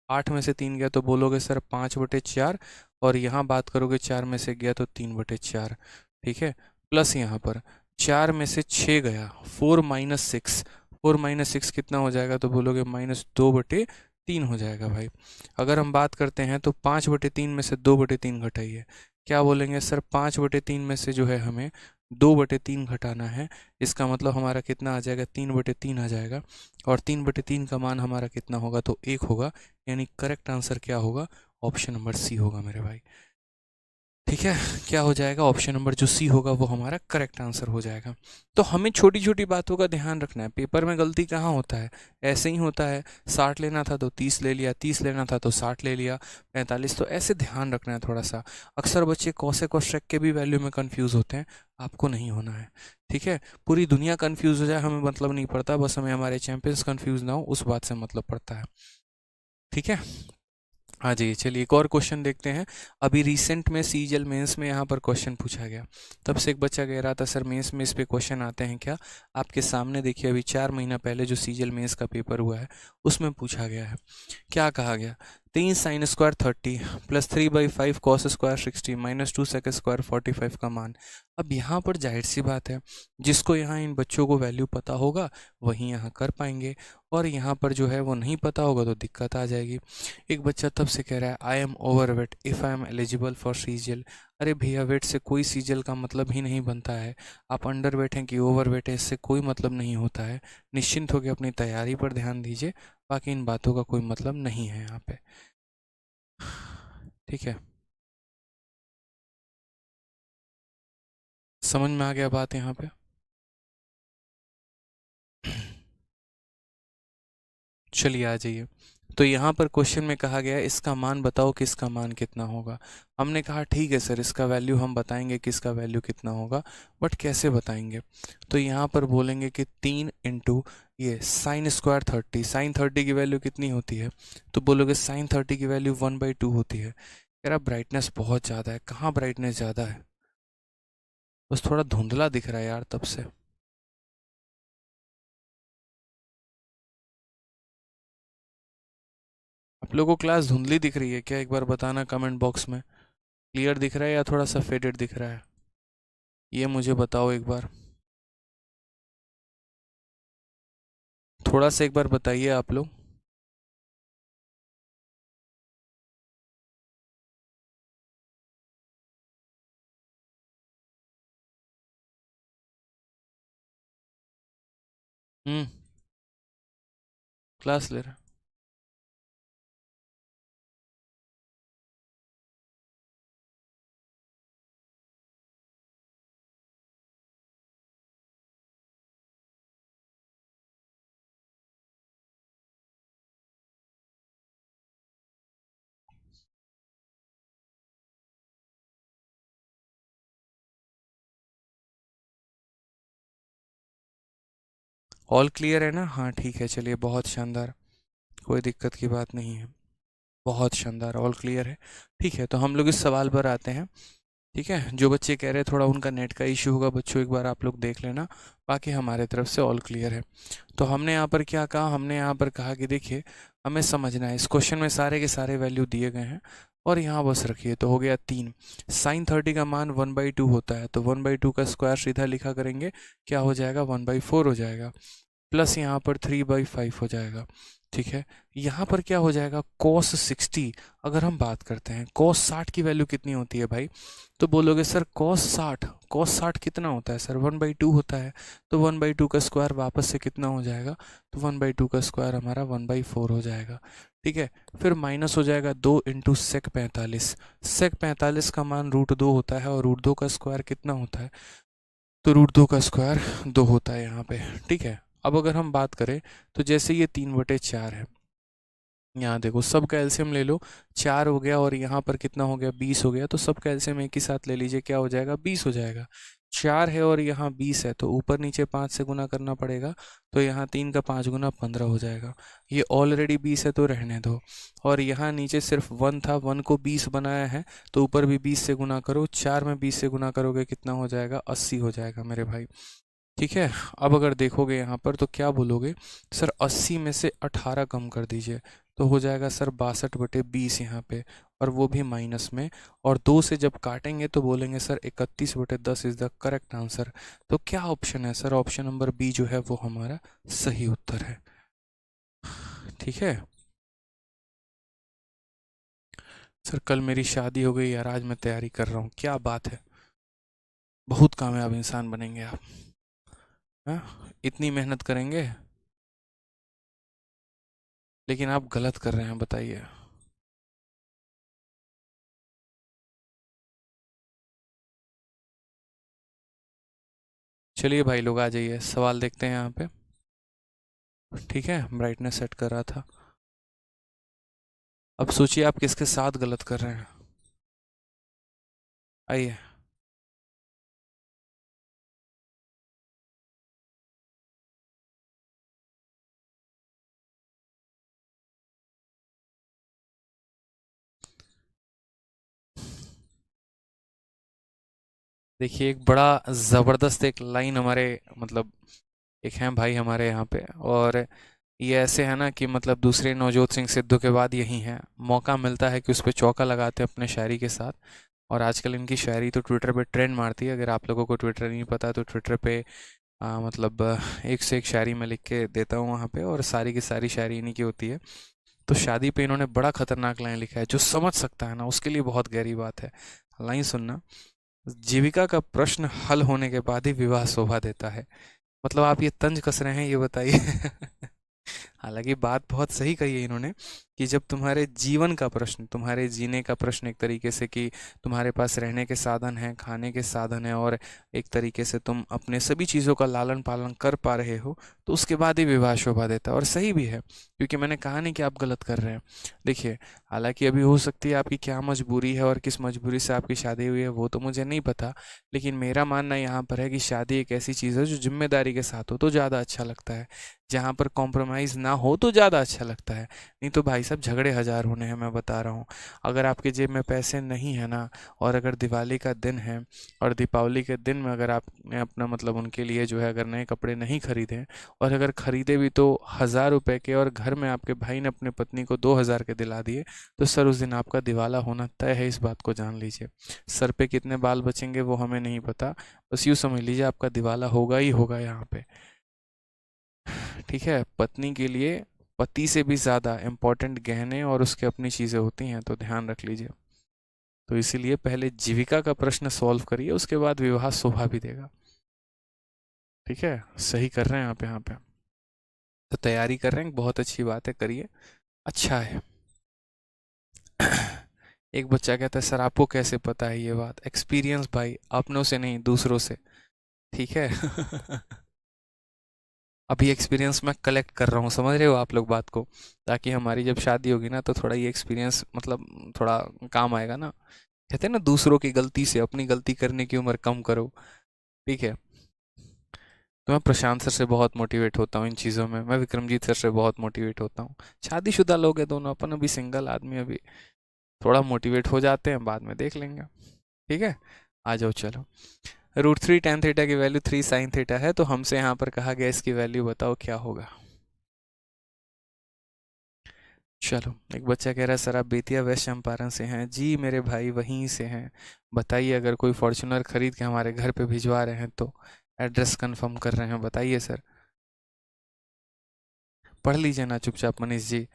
[SPEAKER 1] 8 में से 3 गया तो बोलोगे सर 5/4, और यहाँ बात करोगे 4 में से गया तो 3/4। ठीक है, प्लस यहाँ पर 4 में से 6 गया, 4 - 6, 4 - 6 कितना हो जाएगा? तो बोलोगे -2/3 हो जाएगा भाई। अगर हम बात करते हैं तो 5/3 में से 2/3 घटाइए। क्या बोलेंगे सर? 5/3 में से जो है हमें 2/3 घटाना है। इसका मतलब हमारा कितना आ जाएगा? 3/3 आ जाएगा। और 3/3 का मान हमारा कितना होगा? तो 1 होगा। यानी करेक्ट आंसर क्या होगा? ऑप्शन नंबर सी होगा मेरे भाई। ठीक है, क्या हो जाएगा? ऑप्शन नंबर जो सी होगा वो हमारा करेक्ट आंसर हो जाएगा। तो हमें छोटी छोटी बातों का ध्यान रखना है। पेपर में गलती कहाँ होता है? ऐसे ही होता है, 60 लेना था तो 30 ले लिया, 30 लेना था तो 60 ले लिया, 45। तो ऐसे ध्यान रखना है थोड़ा सा। अक्सर बच्चे कॉसेक और सेक के भी वैल्यू में कंफ्यूज होते हैं, आपको नहीं होना है। ठीक है, पूरी दुनिया कंफ्यूज हो जाए हमें मतलब नहीं पड़ता, बस हमें हमारे चैंपियंस कंफ्यूज ना हो उस बात से मतलब पड़ता है। ठीक है, हाँ जी, चलिए एक और क्वेश्चन देखते हैं। अभी रिसेंट में सीजीएल मेंस में यहाँ पर क्वेश्चन पूछा गया, तब से एक बच्चा कह रहा था सर मेंस में इस पे क्वेश्चन आते हैं क्या? आपके सामने देखिए, अभी 4 महीना पहले जो सीजीएल मेंस का पेपर हुआ है उसमें पूछा गया है। क्या कहा गया? 3 sin² 30 plus 3/5 cos² 60 minus 2 sec² 45 का मान। अब यहाँ पर जाहिर सी बात है, जिसको यहाँ इन बच्चों को वैल्यू पता होगा वही यहाँ कर पाएंगे, और यहाँ पर जो है वो नहीं पता होगा तो दिक्कत आ जाएगी। एक बच्चा तब से कह रहा है I am overweight if I am eligible for CGL. अरे भैया, वेट से कोई सीजीएल का मतलब ही नहीं बनता है। आप अंडर वेट हैं कि ओवर वेट है, इससे कोई मतलब नहीं होता है। निश्चिंत होकर अपनी तैयारी पर ध्यान दीजिए, बाकी इन बातों का कोई मतलब नहीं है यहाँ पे। ठीक है, समझ में आ गया बात यहाँ पे? चलिए आ जाइए। तो यहाँ पर क्वेश्चन में कहा गया है इसका मान बताओ कि इसका मान कितना होगा। हमने कहा ठीक है सर, इसका वैल्यू हम बताएंगे कि इसका वैल्यू कितना होगा, बट कैसे बताएंगे? तो यहाँ पर बोलेंगे कि 3 इंटू ये sin² 30। sin 30 की वैल्यू कितनी होती है? तो बोलोगे sin 30 की वैल्यू 1/2 होती है। यार ब्राइटनेस बहुत ज़्यादा है, कहाँ ब्राइटनेस ज़्यादा है? बस थोड़ा धुंधला दिख रहा है यार तब से। आप लोगों को क्लास धुंधली दिख रही है क्या? एक बार बताना कमेंट बॉक्स में। क्लियर दिख रहा है या थोड़ा सा फेडेड दिख रहा है? ये मुझे बताओ एक बार, थोड़ा सा एक बार बताइए आप लोग। क्लास ले रहा। ऑल क्लियर है ना? हाँ ठीक है, चलिए बहुत शानदार, कोई दिक्कत की बात नहीं है। बहुत शानदार, ऑल क्लियर है। ठीक है, तो हम लोग इस सवाल पर आते हैं। ठीक है, जो बच्चे कह रहे हैं थोड़ा उनका नेट का इशू होगा बच्चों, एक बार आप लोग देख लेना, बाकी हमारे तरफ से ऑल क्लियर है। तो हमने यहाँ पर क्या कहा? हमने यहाँ पर कहा कि देखिए हमें समझना है, इस क्वेश्चन में सारे के सारे वैल्यू दिए गए हैं, और यहाँ बस रखिए, तो हो गया 3। साइन 30 का मान 1/2 होता है, तो 1/2 का स्क्वायर सीधा लिखा करेंगे, क्या हो जाएगा 1/4 हो जाएगा, प्लस यहाँ पर 3/5 हो जाएगा। ठीक है, यहाँ पर क्या हो जाएगा cos 60। अगर हम बात करते हैं cos 60 की वैल्यू कितनी होती है भाई, तो बोलोगे सर cos 60 कितना होता है सर, 1/2 होता है। तो 1/2 का स्क्वायर वापस से कितना हो जाएगा, तो 1/2 का स्क्वायर हमारा 1/4 हो जाएगा। ठीक है, फिर माइनस हो जाएगा 2 इंटू सेक 45। सेक 45 का मान √2 होता है, और √2 का स्क्वायर कितना होता है, तो √2 का स्क्वायर 2 होता है यहाँ पे। ठीक है, अब अगर हम बात करें तो जैसे ये 3/4 है, यहाँ देखो सब का एलसीएम ले लो, 4 हो गया और यहाँ पर कितना हो गया 20 हो गया, तो सब का एलसीएम एक ही साथ ले लीजिए, क्या हो जाएगा 20 हो जाएगा। 4 है और यहाँ 20 है, तो ऊपर नीचे 5 से गुना करना पड़ेगा, तो यहाँ 3 का 5 गुना 15 हो जाएगा। ये ऑलरेडी 20 है तो रहने दो, और यहाँ नीचे सिर्फ 1 था, 1 को 20 बनाया है, तो ऊपर भी 20 से गुना करो, 4 में 20 से गुना करोगे कितना हो जाएगा 80 हो जाएगा मेरे भाई। ठीक है, अब अगर देखोगे यहाँ पर तो क्या बोलोगे, सर 80 में से 18 कम कर दीजिए, तो हो जाएगा सर 62/20 यहाँ पे, और वो भी माइनस में, और 2 से जब काटेंगे तो बोलेंगे sir 31/10 is the correct answer. तो क्या ऑप्शन है सर, ऑप्शन नंबर बी जो है वो हमारा सही उत्तर है। ठीक है सर, कल मेरी शादी हो गई यार, आज मैं तैयारी कर रहा हूँ, क्या बात है, बहुत कामयाब इंसान बनेंगे आप। हाँ, इतनी मेहनत करेंगे, लेकिन आप गलत कर रहे हैं, बताइए। चलिए भाई लोग आ जाइए, सवाल देखते हैं यहाँ पे। ठीक है, ब्राइटनेस सेट कर रहा था। अब सोचिए आप किसके साथ गलत कर रहे हैं, आइए। देखिए एक बड़ा ज़बरदस्त एक लाइन हमारे मतलब एक हैं भाई हमारे यहाँ पे, और ये ऐसे है ना कि मतलब दूसरे नवजोत सिंह सिद्धू के बाद यही हैं, मौका मिलता है कि उस पर चौका लगाते हैं अपने शायरी के साथ। और आजकल इनकी शायरी तो ट्विटर पे ट्रेंड मारती है, अगर आप लोगों को ट्विटर नहीं पता तो ट्विटर पे मतलब एक से एक शायरी मैं लिख के देता हूँ वहाँ पे, और सारी की सारी शायरी इन्हीं की होती है। तो शादी पे इन्होंने बड़ा खतरनाक लाइन लिखा है, जो समझ सकता है ना उसके लिए बहुत गहरी बात है। लाइन सुनना, जीविका का प्रश्न हल होने के बाद ही विवाह शोभा देता है। मतलब आप ये तंज कस रहे हैं, ये बताइए। हालांकि बात बहुत सही कही है इन्होंने, कि जब तुम्हारे जीवन का प्रश्न, तुम्हारे जीने का प्रश्न, एक तरीके से कि तुम्हारे पास रहने के साधन हैं, खाने के साधन हैं, और एक तरीके से तुम अपने सभी चीज़ों का लालन पालन कर पा रहे हो, तो उसके बाद ही विवाह शोभा देता है। और सही भी है, क्योंकि मैंने कहा नहीं कि आप गलत कर रहे हैं। देखिए, हालांकि अभी हो सकती है आपकी क्या मजबूरी है और किस मजबूरी से आपकी शादी हुई है वो तो मुझे नहीं पता, लेकिन मेरा मानना यहाँ पर है कि शादी एक ऐसी चीज़ है जो जिम्मेदारी के साथ हो तो ज़्यादा अच्छा लगता है, जहाँ पर कॉम्प्रोमाइज़ ना हो तो ज़्यादा अच्छा लगता है। नहीं तो भाई साहब झगड़े हज़ार होने हैं, मैं बता रहा हूँ। अगर आपके जेब में पैसे नहीं है ना, और अगर दिवाली का दिन है और दीपावली के दिन में अगर आपने अपना मतलब उनके लिए जो है अगर नए कपड़े नहीं खरीदे, और अगर खरीदे भी तो 1000 रुपए के, और घर में आपके भाई ने अपने पत्नी को 2000 के दिला दिए, तो सर उस दिन आपका दिवाला होना तय है, इस बात को जान लीजिए। सर पे कितने बाल बचेंगे वो हमें नहीं पता, बस यूँ समझ लीजिए आपका दिवाला होगा ही होगा यहाँ पे। ठीक है, पत्नी के लिए पति से भी ज़्यादा इम्पोर्टेंट गहने और उसके अपनी चीज़ें होती हैं, तो ध्यान रख लीजिए। तो इसीलिए पहले जीविका का प्रश्न सॉल्व करिए, उसके बाद विवाह शोभा भी देगा। ठीक है, सही कर रहे हैं आप यहाँ पे, तो तैयारी कर रहे हैं, बहुत अच्छी बात है, करिए, अच्छा है। एक बच्चा कहता है सर आपको कैसे पता है ये बात, एक्सपीरियंस भाई, अपनों से नहीं दूसरों से। ठीक है। अभी एक्सपीरियंस मैं कलेक्ट कर रहा हूँ, समझ रहे हो आप लोग बात को, ताकि हमारी जब शादी होगी ना तो थोड़ा ये एक्सपीरियंस मतलब थोड़ा काम आएगा ना। कहते हैं ना दूसरों की गलती से अपनी गलती करने की उम्र कम करो। ठीक है, तो मैं प्रशांत सर से बहुत मोटिवेट होता हूँ इन चीज़ों में, मैं विक्रमजीत सर से बहुत मोटिवेट होता हूँ। शादीशुदा लोग हैं दोनों, अपन अभी सिंगल आदमी, अभी थोड़ा मोटिवेट हो जाते हैं, बाद में देख लेंगे। ठीक है, आ जाओ चलो। √3 tan थीटा की वैल्यू 3 sin थीटा है, तो हमसे यहाँ पर कहा गया इसकी वैल्यू बताओ क्या होगा। चलो, एक बच्चा कह रहा है सर आप बेतिया वेस्ट चंपारण से हैं। जी मेरे भाई वहीं से हैं। बताइए, अगर कोई फॉर्च्यूनर खरीद के हमारे घर पे भिजवा रहे हैं तो एड्रेस कंफर्म कर रहे हैं, बताइए सर। पढ़ लीजिए ना चुपचाप मनीष जी।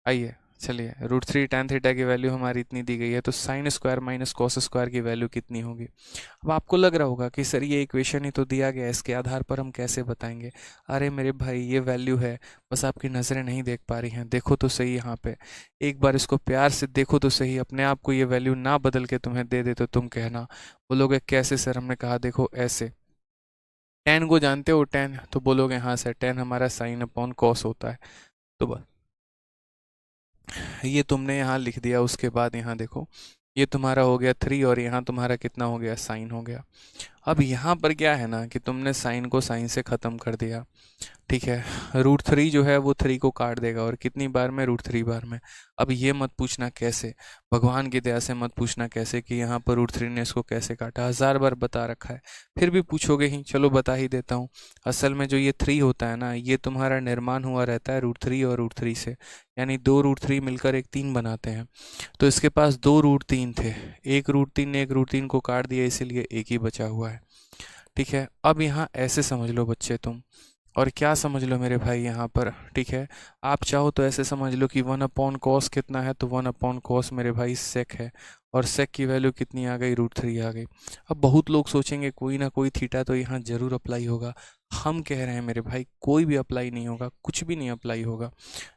[SPEAKER 1] आइए, चलिए, √3 tan θ की वैल्यू हमारी इतनी दी गई है, तो sine square minus cos square की वैल्यू कितनी होगी। अब आपको लग रहा होगा कि सर ये इक्वेशन ही तो दिया गया है, इसके आधार पर हम कैसे बताएंगे। अरे मेरे भाई, ये वैल्यू है, बस आपकी नज़रें नहीं देख पा रही हैं। देखो तो सही यहाँ पे, एक बार इसको प्यार से देखो तो सही। अपने आप को ये वैल्यू ना बदल के तुम्हें दे दे तो तुम कहना, बोलोगे कैसे सर। हमने कहा देखो ऐसे, टेन को जानते हो, टेन, तो बोलोगे हाँ सर, टेन हमारा साइन अपॉन कॉस होता है। तो बस ये तुमने यहाँ लिख दिया। उसके बाद यहाँ देखो, ये तुम्हारा हो गया 3 और यहाँ तुम्हारा कितना हो गया, साइन हो गया। अब यहाँ पर क्या है ना कि तुमने साइन को साइन से ख़त्म कर दिया, ठीक है। √3 जो है वो 3 को काट देगा, और कितनी बार में, √3 बार में। अब ये मत पूछना कैसे, भगवान की दया से मत पूछना कैसे कि यहाँ पर √3 ने इसको कैसे काटा, 1000 बार बता रखा है, फिर भी पूछोगे ही। चलो बता ही देता हूँ। असल में जो ये 3 होता है ना, ये तुम्हारा निर्माण हुआ रहता है √3 और √3 से, यानी दो √3 मिलकर एक 3 बनाते हैं। तो इसके पास दो √3 थे, एक √3 ने एक √3 को काट दिया, इसीलिए एक ही बचा हुआ है, ठीक है। अब यहाँ ऐसे समझ लो बच्चे तुम, और क्या समझ लो मेरे भाई यहाँ पर, ठीक है। आप चाहो तो ऐसे समझ लो कि 1/cos कितना है, तो 1/cos मेरे भाई सेक है, और सेक की वैल्यू कितनी आ गई, √3 आ गई। अब बहुत लोग सोचेंगे कोई ना कोई थीटा तो यहाँ जरूर अप्लाई होगा। हम कह रहे हैं मेरे भाई, कोई भी अप्लाई नहीं होगा, कुछ भी नहीं अप्लाई होगा।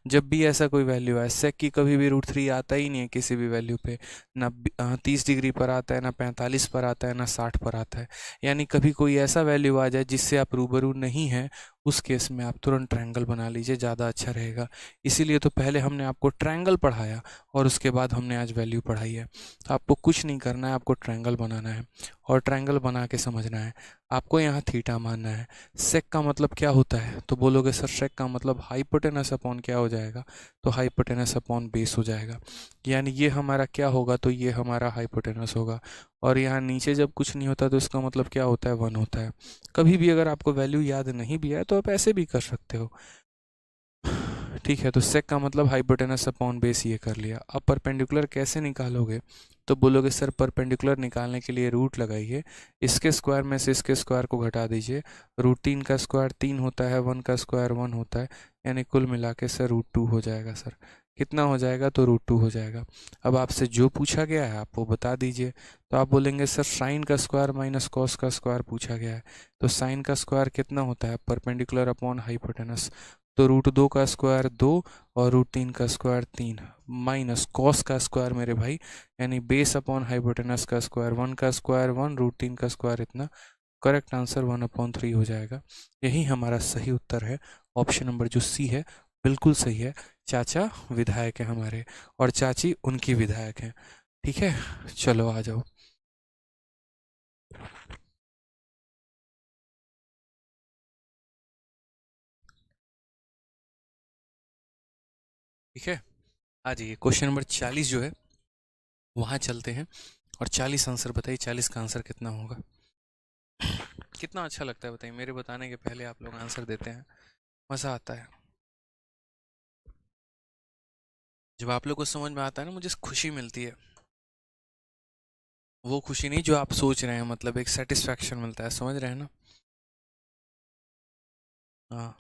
[SPEAKER 1] जब भी ऐसा कोई वैल्यू है, सेक की कभी भी √3 आता ही नहीं है किसी भी वैल्यू पे। ना 30 डिग्री पर आता है, ना 45 पर आता है, ना 60 पर आता है। यानी कभी कोई ऐसा वैल्यू आ जाए जिससे आप रूबरू नहीं हैं, उस केस में आप तुरंत ट्रायंगल बना लीजिए, ज़्यादा अच्छा रहेगा। इसीलिए तो पहले हमने आपको ट्रायंगल पढ़ाया, और उसके बाद हमने आज वैल्यू पढ़ाई है। तो आपको कुछ नहीं करना है, आपको ट्रायंगल बनाना है, और ट्रायंगल बना के समझना है। आपको यहाँ थीटा मानना है। सेक का मतलब क्या होता है, तो बोलोगे सर सेक का मतलब हाइपोटेनस अपॉन क्या हो जाएगा, तो हाइपोटेनस अपॉन बेस हो जाएगा। यानी ये हमारा क्या होगा, तो ये हमारा हाइपोटेनस होगा। और यहाँ नीचे जब कुछ नहीं होता तो इसका मतलब क्या होता है, 1 होता है। कभी भी अगर आपको वैल्यू याद नहीं भी है तो आप ऐसे भी कर सकते हो, ठीक है। तो सेक का मतलब हाइपोटेनस अपॉन बेस, ये कर लिया। अब परपेंडिकुलर कैसे निकालोगे, तो बोलोगे सर परपेंडिकुलर निकालने के लिए रूट लगाइए, इसके स्क्वायर में से इसके स्क्वायर को घटा दीजिए। √3 का स्क्वायर 3 होता है, 1 का स्क्वायर 1 होता है, यानी कुल मिला के सर √2 हो जाएगा। सर कितना हो जाएगा, तो √2 हो जाएगा। अब आपसे जो पूछा गया है आप वो बता दीजिए। तो आप बोलेंगे सर साइन का स्क्वायर माइनस कॉस का स्क्वायर पूछा गया है, तो साइन का स्क्वायर कितना होता है, परपेंडिकुलर अपॉन हाइपोटेनस। तो √2 का स्क्वायर 2, और √3 का स्क्वायर 3, माइनस कॉस का स्क्वायर मेरे भाई, यानी बेस अपॉन हाइपोटेनस का स्क्वायर, 1 का स्क्वायर 1, √3 का स्क्वायर इतना। करेक्ट आंसर 1/3 हो जाएगा। यही हमारा सही उत्तर है। ऑप्शन नंबर जो सी है बिल्कुल सही है। चाचा विधायक है हमारे, और चाची उनकी विधायक हैं, ठीक है। चलो आ जाओ। ठीक है, आ जाइए। क्वेश्चन नंबर 40 जो है वहाँ चलते हैं, और 40 आंसर बताइए, 40 का आंसर कितना होगा। कितना अच्छा लगता है बताइए, मेरे बताने के पहले आप लोग आंसर देते हैं, मज़ा आता है। जब आप लोग को समझ में आता है ना, मुझे खुशी मिलती है। वो खुशी नहीं जो आप सोच रहे हैं, मतलब एक सेटिस्फैक्शन मिलता है, समझ रहे हैं ना। हाँ,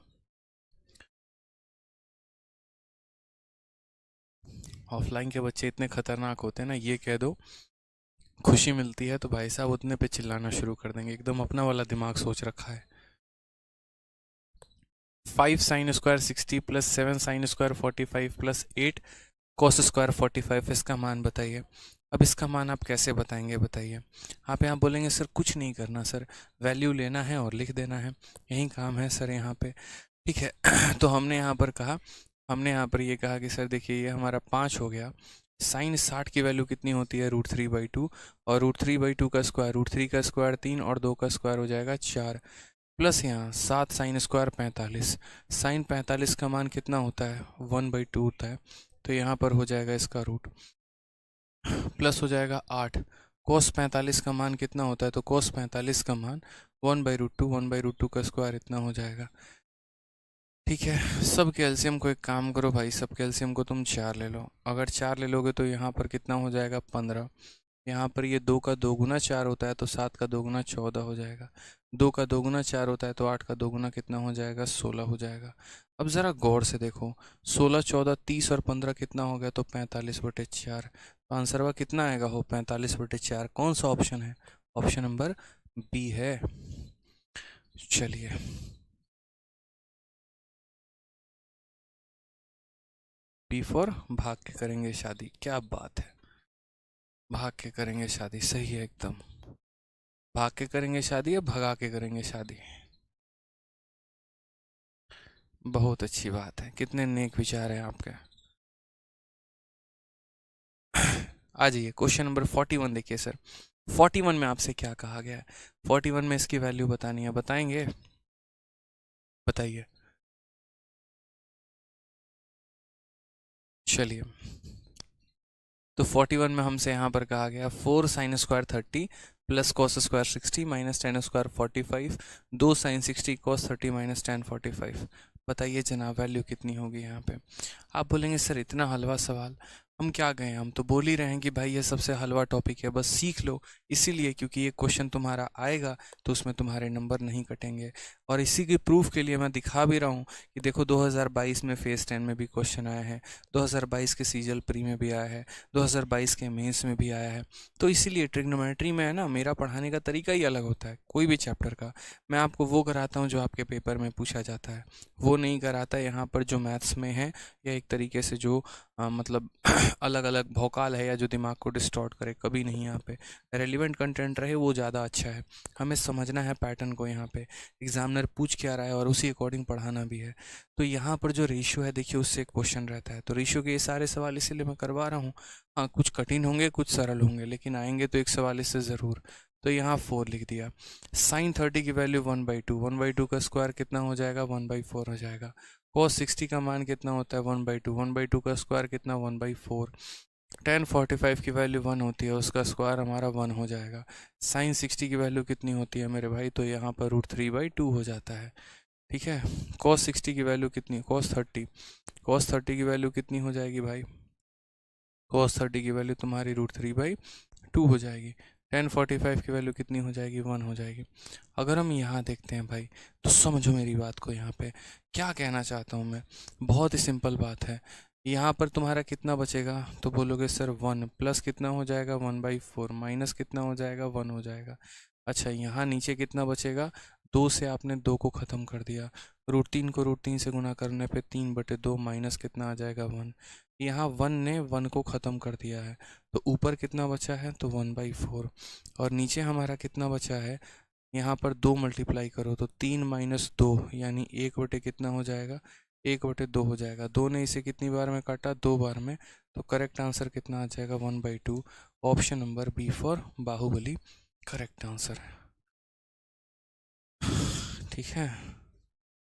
[SPEAKER 1] ऑफलाइन के बच्चे इतने खतरनाक होते हैं ना, ये कह दो खुशी मिलती है तो भाई साहब उतने पे चिल्लाना शुरू कर देंगे, एकदम अपना वाला दिमाग सोच रखा है। 5 sign square 60 plus 7 sign square 45 plus 8 cos square 45, इसका मान बताइए। अब इसका मान आप कैसे बताएंगे बताइए। आप यहाँ बोलेंगे सर कुछ नहीं करना सर, वैल्यू लेना है और लिख देना है, यही काम है सर यहाँ पे, ठीक है। तो हमने यहाँ पर कहा, हमने यहाँ पर ये कहा कि सर देखिए ये हमारा 5 हो गया। साइन 60 की वैल्यू कितनी होती है, √3/2, और √3/2 का स्क्वायर, √3 का स्क्वायर 3, और 2 का स्क्वायर हो जाएगा 4, प्लस यहाँ 7 साइन स्क्वायर 45। साइन 45 का मान कितना होता है, 1/2 होता है, तो यहाँ पर हो जाएगा इसका रूट, प्लस हो जाएगा 8। कोस 45 का मान कितना होता है, तो कोस 45 का मान 1/√2, 1/√2 का स्क्वायर इतना हो जाएगा, ठीक है, सब के एलसीएम को एक काम करो भाई, सब के एलसीएम को तुम 4 ले लो। अगर 4 ले लोगे तो यहाँ पर कितना हो जाएगा 15। यहाँ पर ये 2 का 2 गुना 4 होता है तो 7 का 2 गुना 14 हो जाएगा। 2 का 2 गुना 4 होता है तो 8 का 2 गुना कितना हो जाएगा 16 हो जाएगा। अब ज़रा गौर से देखो, 16 14 30 और 15 कितना हो गया तो 45/4। तो आंसर वह कितना आएगा हो 45/4। कौन सा ऑप्शन है? ऑप्शन नंबर बी है। चलिए, बी फॉर भाग के करेंगे शादी। क्या बात है, भाग के करेंगे शादी, सही है एकदम। भाग के करेंगे शादी या भगा के करेंगे शादी? बहुत अच्छी बात है, कितने नेक विचार हैं आपके। आ जाइए, क्वेश्चन नंबर 41 देखिए सर। 41 में आपसे क्या कहा गया है? 41 में इसकी वैल्यू बतानी है, बताएंगे? बताइए। चलिए, तो 41 में हमसे यहाँ पर कहा गया 4 sine square 30 plus cos square 60 minus tan square 45, 2 sine 60 cos 30 minus tan 45। बताइए जनाब, वैल्यू कितनी होगी यहाँ पे? आप बोलेंगे सर इतना हलवा सवाल, हम क्या गए, हम तो बोल ही रहे हैं कि भाई ये सबसे हलवा टॉपिक है, बस सीख लो। इसीलिए क्योंकि ये क्वेश्चन तुम्हारा आएगा तो उसमें तुम्हारे नंबर नहीं कटेंगे। और इसी के प्रूफ के लिए मैं दिखा भी रहा हूँ कि देखो 2022 में फेज 10 में भी क्वेश्चन आया है, 2022 के सीजल प्री में भी आया है, 2022 के मेंस में भी आया है। तो इसीलिए ट्रिग्नोमेट्री में है ना, मेरा पढ़ाने का तरीका ही अलग होता है। कोई भी चैप्टर का मैं आपको वो कराता हूँ जो आपके पेपर में पूछा जाता है, वो नहीं कराता यहाँ पर जो मैथ्स में है, या एक तरीके से जो मतलब अलग अलग भौकाल है या जो दिमाग को डिस्टॉर्ट करे, कभी नहीं। यहाँ पे रेलिवेंट कंटेंट रहे वो ज़्यादा अच्छा है। हमें समझना है पैटर्न को, यहाँ पे एग्जामिनर पूछ क्या रहा है और उसी अकॉर्डिंग पढ़ाना भी है। तो यहाँ पर जो रेशियो है देखिए, उससे एक क्वेश्चन रहता है, तो रेशियो के ये सारे सवाल इसीलिए मैं करवा रहा हूँ। हाँ, कुछ कठिन होंगे कुछ सरल होंगे, लेकिन आएंगे तो एक सवाल इससे ज़रूर। तो यहाँ 4 लिख दिया। साइन 30 की वैल्यू 1/2, 1/2 का स्क्वायर कितना हो जाएगा 1/4 हो जाएगा। cos 60 का मान कितना होता है 1/2, 1/2 का स्क्वायर कितना 1/4। tan 45 की वैल्यू 1 होती है, उसका स्क्वायर हमारा 1 हो जाएगा। साइन 60 की वैल्यू कितनी होती है मेरे भाई, तो यहाँ पर √3/2 हो जाता है। ठीक है, cos 60 की वैल्यू कितनी, cos 30 की वैल्यू कितनी हो जाएगी भाई, cos 30 की वैल्यू तुम्हारी √3/2 हो जाएगी। tan 45 की वैल्यू कितनी हो जाएगी 1 हो जाएगी। अगर हम यहाँ देखते हैं भाई, तो समझो मेरी बात को, यहाँ पे क्या कहना चाहता हूँ मैं, बहुत ही सिंपल बात है। यहाँ पर तुम्हारा कितना बचेगा, तो बोलोगे सर 1 प्लस कितना हो जाएगा 1/4 माइनस कितना हो जाएगा 1 हो जाएगा। अच्छा, यहाँ नीचे कितना बचेगा, 2 से आपने 2 को ख़त्म कर दिया, √3 को √3 से गुना करने पे 3/2 माइनस कितना आ जाएगा 1। यहाँ 1 ने 1 को ख़त्म कर दिया है, तो ऊपर कितना बचा है तो 1/4। और नीचे हमारा कितना बचा है, यहाँ पर 2 मल्टीप्लाई करो तो 3 माइनस 2 यानी 1/, कितना हो जाएगा 1/2 हो जाएगा। 2 ने इसे कितनी बार में काटा, 2 बार में। तो करेक्ट आंसर कितना आ जाएगा 1/2। Option number B for Bahubali correct answer है। ठीक है,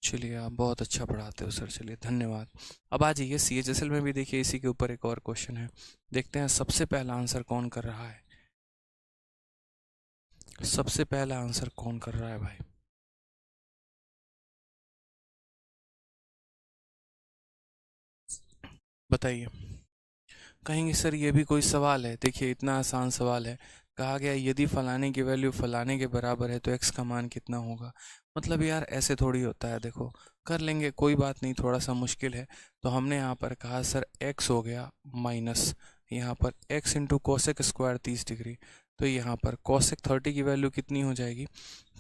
[SPEAKER 1] चलिए आप बहुत अच्छा पढ़ाते हो सर, चलिए धन्यवाद। अब आ जाइए CHSL में भी देखिए इसी के ऊपर एक और क्वेश्चन है, देखते हैं सबसे पहला आंसर कौन कर रहा है। सबसे पहला आंसर कौन कर रहा है भाई? बताइए। कहेंगे सर ये भी कोई सवाल है? देखिए इतना आसान सवाल है, कहा गया यदि फलाने की वैल्यू फलाने के बराबर है तो x का मान कितना होगा। मतलब यार ऐसे थोड़ी होता है, देखो कर लेंगे कोई बात नहीं, थोड़ा सा मुश्किल है। तो हमने यहाँ पर कहा सर x हो गया माइनस यहाँ पर x into cosec square 30 degree. तो यहाँ पर कोसेक 30 की वैल्यू कितनी हो जाएगी,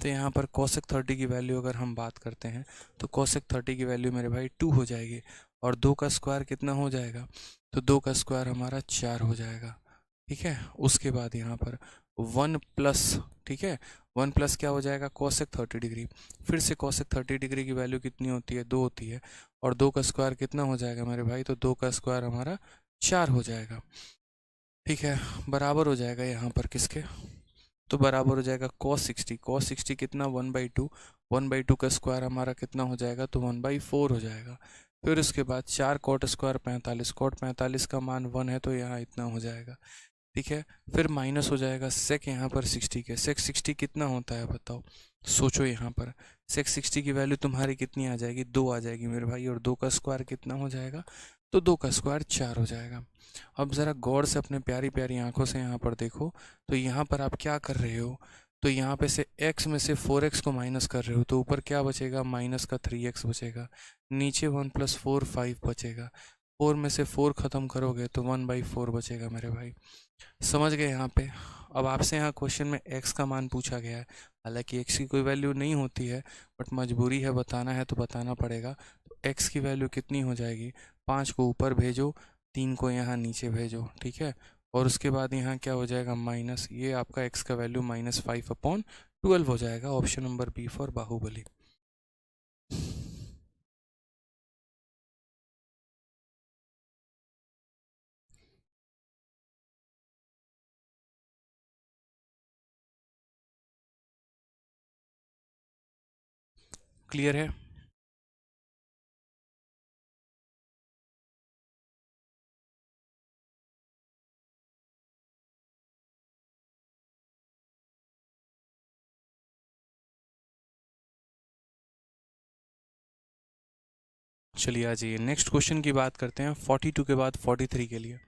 [SPEAKER 1] तो यहाँ पर कोसेक 30 की वैल्यू अगर हम बात करते हैं तो कोसेक 30 की वैल्यू मेरे भाई 2 हो जाएगी। और 2 का स्क्वायर कितना हो जाएगा, तो 2 का स्क्वायर हमारा 4 हो जाएगा। ठीक है, उसके बाद यहाँ पर 1 प्लस, ठीक है 1 प्लस क्या हो जाएगा कोसेक 30 डिग्री। फिर से कोसेक 30 डिग्री की वैल्यू कितनी होती है 2 होती है। और 2 का स्क्वायर कितना हो जाएगा मेरे भाई, तो 2 का स्क्वायर हमारा 4 हो जाएगा। ठीक है, बराबर हो जाएगा यहाँ पर किसके, तो बराबर हो जाएगा cos 60 कितना 1/2, 1/2 का स्क्वायर हमारा कितना हो जाएगा तो 1/4 हो जाएगा। फिर उसके बाद 4 कोट स्क्वायर 45, कोट 45 का मान 1 है तो यहाँ इतना हो जाएगा। ठीक है, फिर माइनस हो जाएगा सेक यहाँ पर 60 के। सेक 60 कितना होता है बताओ, सोचो यहाँ पर। सेक 60 की वैल्यू तुम्हारी कितनी आ जाएगी, 2 आ जाएगी मेरे भाई, और 2 का स्क्वायर कितना हो जाएगा, तो 2 का स्क्वायर 4 हो जाएगा। अब ज़रा गौर से अपने प्यारी प्यारी आंखों से यहाँ पर देखो, तो यहाँ पर आप क्या कर रहे हो, तो यहाँ पे से x में से 4x को माइनस कर रहे हो, तो ऊपर क्या बचेगा, माइनस का 3x बचेगा, नीचे 1 + 4 5 बचेगा, 4 में से 4 ख़त्म करोगे तो 1/4 बचेगा मेरे भाई। समझ गए यहाँ पे। अब आपसे यहाँ क्वेश्चन में x का मान पूछा गया है, हालांकि x की कोई वैल्यू नहीं होती है, बट मजबूरी है, बताना है तो बताना पड़ेगा। तो x की वैल्यू कितनी हो जाएगी, 5 को ऊपर भेजो, 3 को यहाँ नीचे भेजो, ठीक है। और उसके बाद यहाँ क्या हो जाएगा, माइनस, ये आपका x का वैल्यू -5/12 हो जाएगा। Option number B for Bahubali. Clear है। चलिए आ जाइए नेक्स्ट क्वेश्चन की बात करते हैं, 42 के बाद 43 के लिए।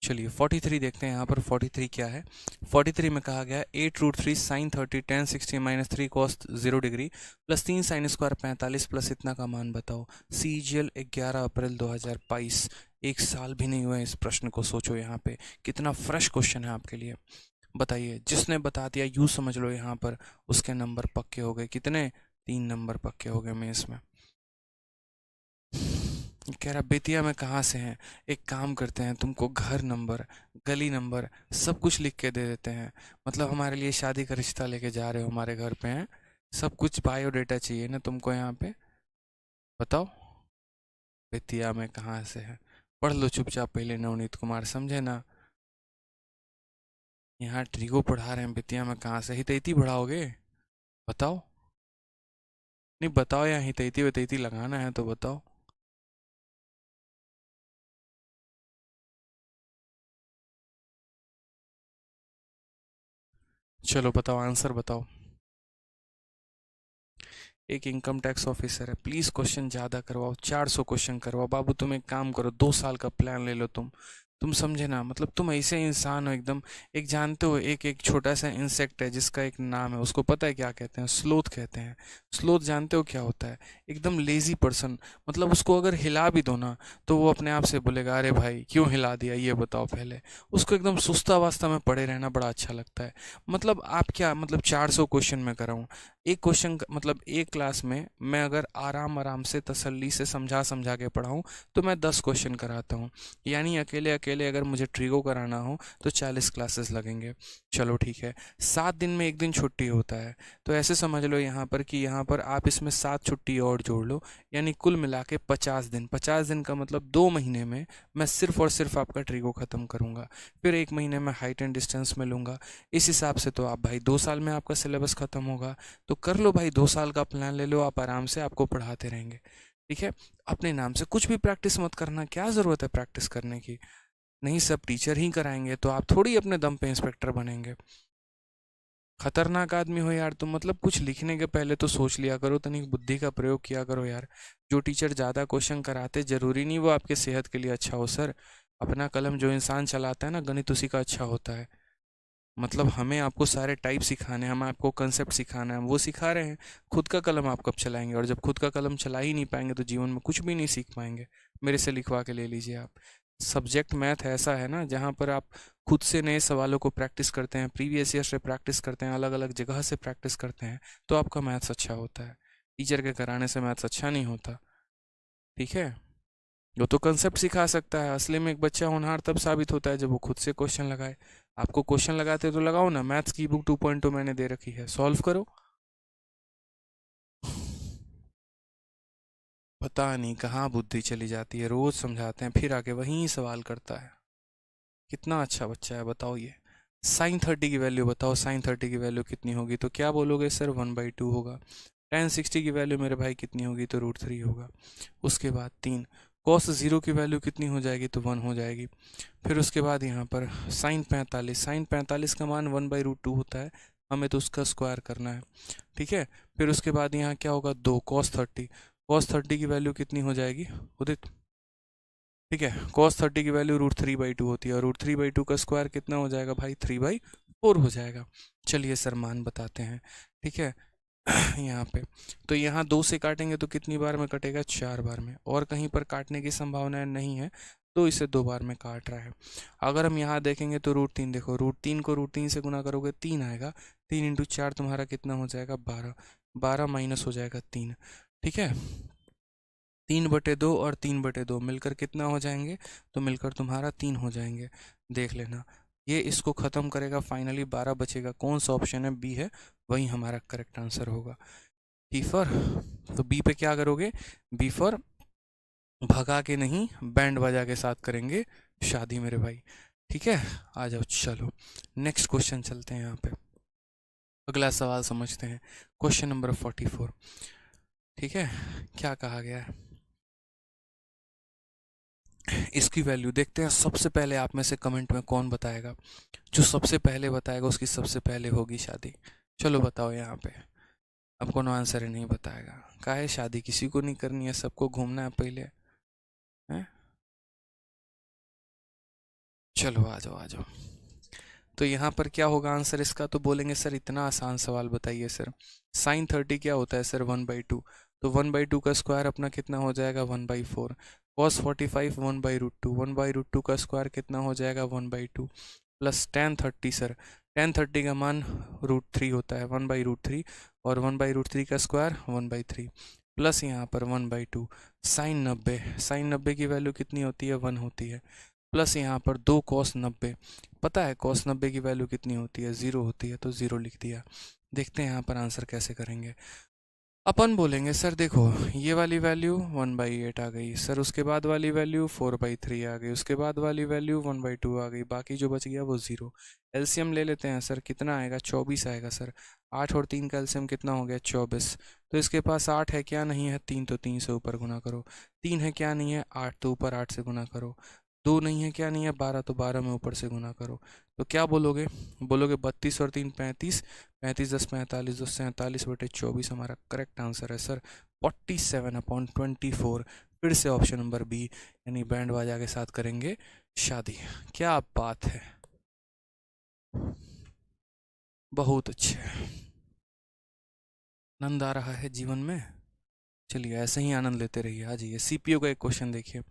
[SPEAKER 1] चलिए 43 देखते हैं यहाँ पर 43 क्या है। 43 में कहा गया 8√3 sin 30 tan 60 -3 cos 0 degree plus 3 sin square 45 plus इतना का मान बताओ। CGL 11 अप्रैल 2022, एक साल भी नहीं हुआ है इस प्रश्न को। सोचो यहाँ पे कितना फ्रेश क्वेश्चन है आपके लिए। बताइए, जिसने बता दिया यूँ समझ लो यहाँ पर उसके नंबर पक्के हो गए। कितने, 3 नंबर पक्के हो गए मैं इसमें। कह रहा बेतिया में कहाँ से हैं, एक काम करते हैं, तुमको घर नंबर, गली नंबर सब कुछ लिख के दे देते हैं। मतलब हमारे लिए शादी का रिश्ता लेके जा रहे हो, हमारे घर पे हैं, सब कुछ बायोडेटा चाहिए ना तुमको यहाँ पे। बताओ बेतिया में कहाँ से है, पढ़ लो चुपचाप पहले नवनीत कुमार, समझे ना। यहाँ ट्रीगो पढ़ा रहे हैं, बेतिया में कहाँ से, हितैती पढ़ाओगे, बताओ। नहीं बताओ, यहाँ हितैती वतैती लगाना है तो बताओ। चलो बताओ, आंसर बताओ। एक इनकम टैक्स ऑफिसर है, प्लीज़ क्वेश्चन ज़्यादा करवाओ, 400 क्वेश्चन करवाओ। बाबू तुम एक काम करो, 2 साल का प्लान ले लो तुम समझे ना। मतलब तुम ऐसे इंसान हो एकदम। एक जानते हो, एक एक छोटा सा इंसेक्ट है जिसका एक नाम है, उसको पता है क्या कहते हैं, स्लोथ कहते हैं। स्लोथ जानते हो क्या होता है, एकदम लेजी पर्सन। मतलब उसको अगर हिला भी दो ना तो वो अपने आप से बोलेगा अरे भाई क्यों हिला दिया ये बताओ पहले। उसको एकदम सुस्तावस्था में पड़े रहना बड़ा अच्छा लगता है। मतलब आप क्या, मतलब 400 क्वेश्चन में कराऊँ, एक क्वेश्चन मतलब एक क्लास में मैं अगर आराम आराम से तसल्ली से समझा समझा के पढ़ाऊँ तो मैं 10 क्वेश्चन कराता हूँ। यानी अकेले अकेले अगर मुझे ट्रिगो कराना हो तो 40 क्लासेस लगेंगे। चलो ठीक है, 7 दिन में एक दिन छुट्टी होता है, तो ऐसे समझ लो यहाँ पर कि यहाँ पर आप इसमें 7 छुट्टी और जोड़ लो, यानी कुल मिला के 50 दिन। 50 दिन का मतलब 2 महीने में मैं सिर्फ और सिर्फ आपका ट्रिगो ख़त्म करूँगा। फिर 1 महीने में हाइट एंड डिस्टेंस में लूँगा। इस हिसाब से तो आप भाई 2 साल में आपका सिलेबस ख़त्म होगा। तो कर लो भाई, 2 साल का प्लान ले लो, आप आराम से, आपको पढ़ाते रहेंगे। ठीक है, अपने नाम से कुछ भी प्रैक्टिस मत करना, क्या ज़रूरत है प्रैक्टिस करने की। नहीं, सब टीचर ही कराएंगे तो आप थोड़ी अपने दम पे इंस्पेक्टर बनेंगे। खतरनाक आदमी हो यार तुम। मतलब कुछ लिखने के पहले तो सोच लिया करो, तनिक बुद्धि का प्रयोग किया करो यार। जो टीचर ज़्यादा क्वेश्चन कराते जरूरी नहीं वो आपके सेहत के लिए अच्छा हो सर। अपना कलम जो इंसान चलाता है ना, गणित उसी का अच्छा होता है। मतलब हमें आपको सारे टाइप सिखाने हैं, हम आपको कंसेप्ट सिखाना है, हम वो सिखा रहे हैं। खुद का कलम आप कब चलाएंगे, और जब खुद का कलम चला ही नहीं पाएंगे तो जीवन में कुछ भी नहीं सीख पाएंगे। मेरे से लिखवा के ले लीजिए आप। सब्जेक्ट मैथ ऐसा है ना जहाँ पर आप खुद से नए सवालों को प्रैक्टिस करते हैं, प्रीवियस ईयर से प्रैक्टिस करते हैं, अलग अलग जगह से प्रैक्टिस करते हैं, तो आपका मैथ्स अच्छा होता है। टीचर के कराने से मैथ्स अच्छा नहीं होता। ठीक है, वो तो कंसेप्ट सिखा सकता है, असली में एक बच्चा होनहार तब साबित होता है जब वो खुद से क्वेश्चन लगाए। आपको क्वेश्चन लगाते तो लगाओ ना, मैथ्स की बुक 2.2 मैंने दे रखी है, सॉल्व करो। पता नहीं कहाँ बुद्धि चली जाती है, रोज समझाते हैं फिर आके वही सवाल करता है। कितना अच्छा बच्चा है बताओ ये। साइन 30 की वैल्यू बताओ, साइन 30 की वैल्यू कितनी होगी, तो क्या बोलोगे सर 1/2 होगा। tan 60 की वैल्यू मेरे भाई कितनी होगी, तो √3 होगा। उसके बाद 3, कॉस 0 की वैल्यू कितनी हो जाएगी, तो 1 हो जाएगी। फिर उसके बाद यहाँ पर साइन 45 का मान 1/√2 होता है, हमें तो उसका स्क्वायर करना है, ठीक है। फिर उसके बाद यहाँ क्या होगा, 2 cos 30 की वैल्यू कितनी हो जाएगी उदित, ठीक है। cos 30 की वैल्यू √3/2 होती है, और √3/2 का स्क्वायर कितना हो जाएगा भाई, 3/4 हो जाएगा। चलिए सर मान बताते हैं, ठीक है। यहाँ पे तो यहाँ 2 से काटेंगे तो कितनी बार में कटेगा, 4 बार में, और कहीं पर काटने की संभावना नहीं है, तो इसे 2 बार में काट रहा है। अगर हम यहाँ देखेंगे तो √3, देखो √3 को √3 से गुना करोगे 3 आएगा, 3 × 4 तुम्हारा कितना हो जाएगा, 12, 12 माइनस हो जाएगा 3, ठीक है। 3/2 और 3/2 मिलकर कितना हो जाएंगे, तो मिलकर तुम्हारा 3 हो जाएंगे। देख लेना, ये इसको ख़त्म करेगा, फाइनली 12 बचेगा। कौन सा ऑप्शन है, बी है, वही हमारा करेक्ट आंसर होगा। बी फॉर, तो बी पे क्या करोगे, बी फॉर भगा के नहीं, बैंड बजा के साथ करेंगे शादी मेरे भाई, ठीक है। आ जाओ, चलो नेक्स्ट क्वेश्चन चलते हैं। यहाँ पे अगला सवाल समझते हैं, क्वेश्चन नंबर 44, ठीक है। क्या कहा गया है, इसकी वैल्यू देखते हैं। सबसे पहले आप में से कमेंट में कौन बताएगा, जो सबसे पहले बताएगा उसकी सबसे पहले होगी शादी। चलो बताओ यहाँ पे, अब कौन आंसर ही नहीं बताएगा, काहे शादी किसी को नहीं करनी है, सबको घूमना है पहले, है। चलो आ जाओ आ जाओ। तो यहाँ पर क्या होगा आंसर इसका, तो बोलेंगे सर इतना आसान सवाल बताइए सर, sin 30 क्या होता है सर, 1/2, तो 1/2 का स्क्वायर अपना कितना हो जाएगा, 1/4। cos 45 1/√2, 1/√2 का स्क्वायर कितना हो जाएगा, 1/2, प्लस tan 30 सर, tan 30 का मान √3 होता है, 1/√3, और 1/√3 का स्क्वायर 1/3, प्लस यहाँ पर 1/2, sin 90 की वैल्यू कितनी होती है, 1 होती है, प्लस यहाँ पर 2 cos 90, पता है cos 90 की वैल्यू कितनी होती है, 0 होती है, तो 0 लिख दिया। देखते हैं यहाँ पर आंसर कैसे करेंगे। अपन बोलेंगे सर देखो, ये वाली वैल्यू 1/8 आ गई सर, उसके बाद वाली वैल्यू 4/3 आ गई, उसके बाद वाली वैल्यू 1/2 आ गई, बाकी जो बच गया वो 0। एलसीएम ले लेते हैं सर, कितना आएगा, 24 आएगा सर। 8 और 3 का एलसीएम कितना हो गया, 24। तो इसके पास 8 है क्या, नहीं है, 3, तो 3 से ऊपर गुना करो, 3 है क्या, नहीं है, 8, तो ऊपर 8 से गुना करो, 2 नहीं है क्या, नहीं है, 12, तो 12 में ऊपर से गुना करो। तो क्या बोलोगे, बोलोगे 32 और 3 35, 35 10 45, 2 47/24 हमारा करेक्ट आंसर है सर, 47/24। फिर से ऑप्शन नंबर बी, यानी बैंड बाजा के साथ करेंगे शादी। क्या बात है, बहुत अच्छे, आनंद आ रहा है जीवन में। चलिए ऐसे ही आनंद लेते रहिए। आ जाइए, सीपीयू का एक क्वेश्चन देखिए।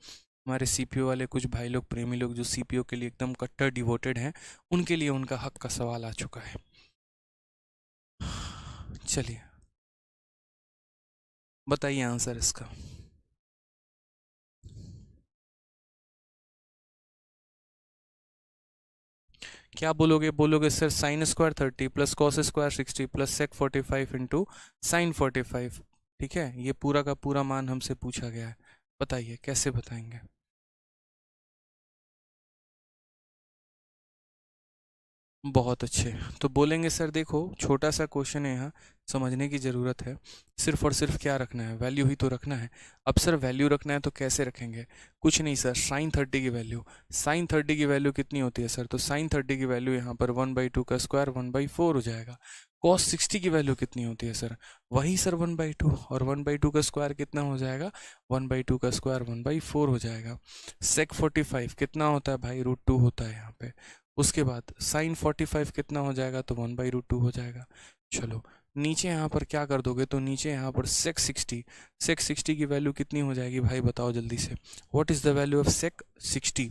[SPEAKER 1] हमारे सीपीयू वाले कुछ भाई लोग, प्रेमी लोग, जो सीपीयू के लिए एकदम कट्टर डिवोटेड हैं, उनके लिए उनका हक का सवाल आ चुका है। चलिए बताइए आंसर इसका। क्या बोलोगे, बोलोगे sir sin² 30 plus cos² 60 plus sec 45 into sin 45, ठीक है। ये पूरा का पूरा मान हमसे पूछा गया है, बताइए कैसे बताएंगे। बहुत अच्छे, तो बोलेंगे सर देखो, छोटा सा क्वेश्चन है, यहाँ समझने की ज़रूरत है। सिर्फ और सिर्फ क्या रखना है, वैल्यू ही तो रखना है। अब सर वैल्यू रखना है तो कैसे रखेंगे, कुछ नहीं सर, sin 30 की वैल्यू, sin 30 की वैल्यू कितनी होती है सर, तो sin 30 की वैल्यू यहाँ पर 1/2 का स्क्वायर 1/4 हो जाएगा। cos 60 की वैल्यू कितनी होती है सर, वही सर 1/2, और 1/2 का स्क्वायर कितना हो जाएगा, 1/2 का स्क्वायर 1/4 हो जाएगा। sec 45 कितना होता है भाई, √2 होता है यहाँ पे। उसके बाद sin 45 कितना हो जाएगा, तो 1/√2 हो जाएगा। चलो नीचे यहाँ पर क्या कर दोगे, तो नीचे यहाँ पर sec 60 की वैल्यू कितनी हो जाएगी भाई, बताओ जल्दी से। What is the value of sec 60,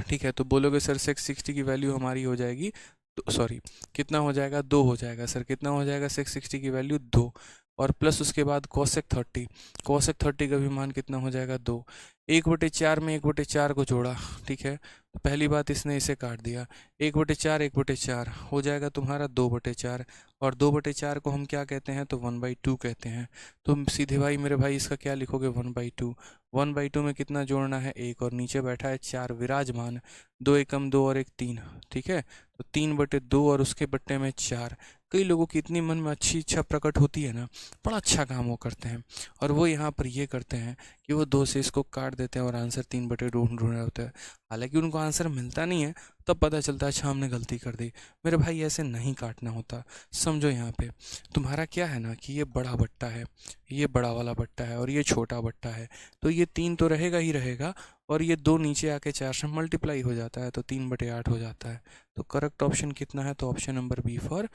[SPEAKER 1] ठीक है। तो बोलोगे सर sec 60 की वैल्यू हमारी हो जाएगी, तो सॉरी कितना हो जाएगा, 2 हो जाएगा सर, कितना हो जाएगा sec 60 की वैल्यू 2, और प्लस उसके बाद cosec 30 का भी मान कितना हो जाएगा, 2। 1/4 में 1/4 को जोड़ा, ठीक है। तो पहली बात इसने इसे काट दिया, 1/4 हो जाएगा तुम्हारा 2/4, और 2/4 को हम क्या कहते हैं, तो 1/2 कहते हैं। तो सीधे भाई मेरे भाई इसका क्या लिखोगे, 1/2। 1/2 में कितना जोड़ना है, 1, और नीचे बैठा है 4 विराजमान, 2 एकम 2 और 1 3, ठीक है। तो 3/2 और उसके बट्टे में 4, कई लोगों की इतनी मन में अच्छी इच्छा प्रकट होती है ना, बड़ा अच्छा काम वो करते हैं। और वो यहाँ पर ये करते हैं कि वो 2 से इसको काट देते हैं और आंसर 3/2 ढूंढ रहे होते हैं। हालांकि उनको आंसर मिलता नहीं है, तब पता चलता है अच्छा हमने गलती कर दी। मेरे भाई ऐसे नहीं काटना होता। समझो यहाँ पे तुम्हारा क्या है ना कि ये बड़ा बट्टा है, ये बड़ा वाला बट्टा है और ये छोटा बट्टा है, तो ये 3 तो रहेगा ही रहेगा, और ये 2 नीचे आके 4 से मल्टीप्लाई हो जाता है तो 3/8 हो जाता है। तो करेक्ट ऑप्शन कितना है? तो ऑप्शन नंबर बी फॉर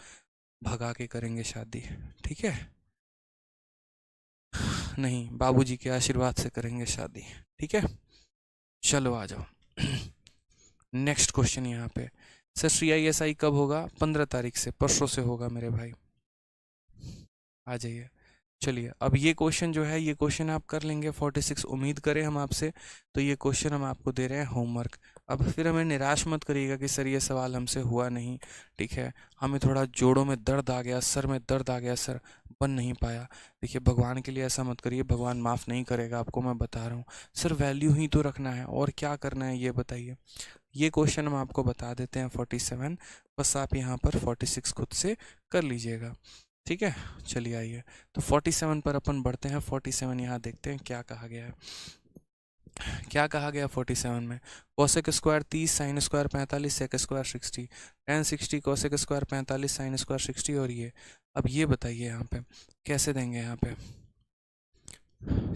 [SPEAKER 1] भगा के करेंगे शादी। ठीक है, नहीं, बाबूजी के आशीर्वाद से करेंगे शादी। ठीक है, चलो आ जाओ। नेक्स्ट क्वेश्चन यहाँ पे, सर CISI कब होगा? 15 तारीख से, परसों से होगा मेरे भाई, आ जाइए। चलिए, अब ये क्वेश्चन जो है, ये क्वेश्चन आप कर लेंगे 46, उम्मीद करें हम आपसे। तो ये क्वेश्चन हम आपको दे रहे हैं होमवर्क। अब फिर हमें निराश मत करिएगा कि सर ये सवाल हमसे हुआ नहीं। ठीक है, हमें थोड़ा जोड़ों में दर्द आ गया, सर में दर्द आ गया, सर बन नहीं पाया। देखिए, भगवान के लिए ऐसा मत करिए, भगवान माफ़ नहीं करेगा आपको, मैं बता रहा हूँ। सर वैल्यू ही तो रखना है, और क्या करना है ये बताइए। ये क्वेश्चन हम आपको बता देते हैं 47, बस आप यहाँ पर 46 खुद से कर लीजिएगा। ठीक है, चलिए आइए, तो 47 पर अपन बढ़ते हैं। 47 यहाँ देखते हैं क्या कहा गया है। क्या कहा गया 47 में? Cosec square 30, sine square 45, sec square 60, tan 60, cosec square 45, sine square 60, और ये अब ये बताइए यहाँ पे कैसे देंगे यहाँ पे।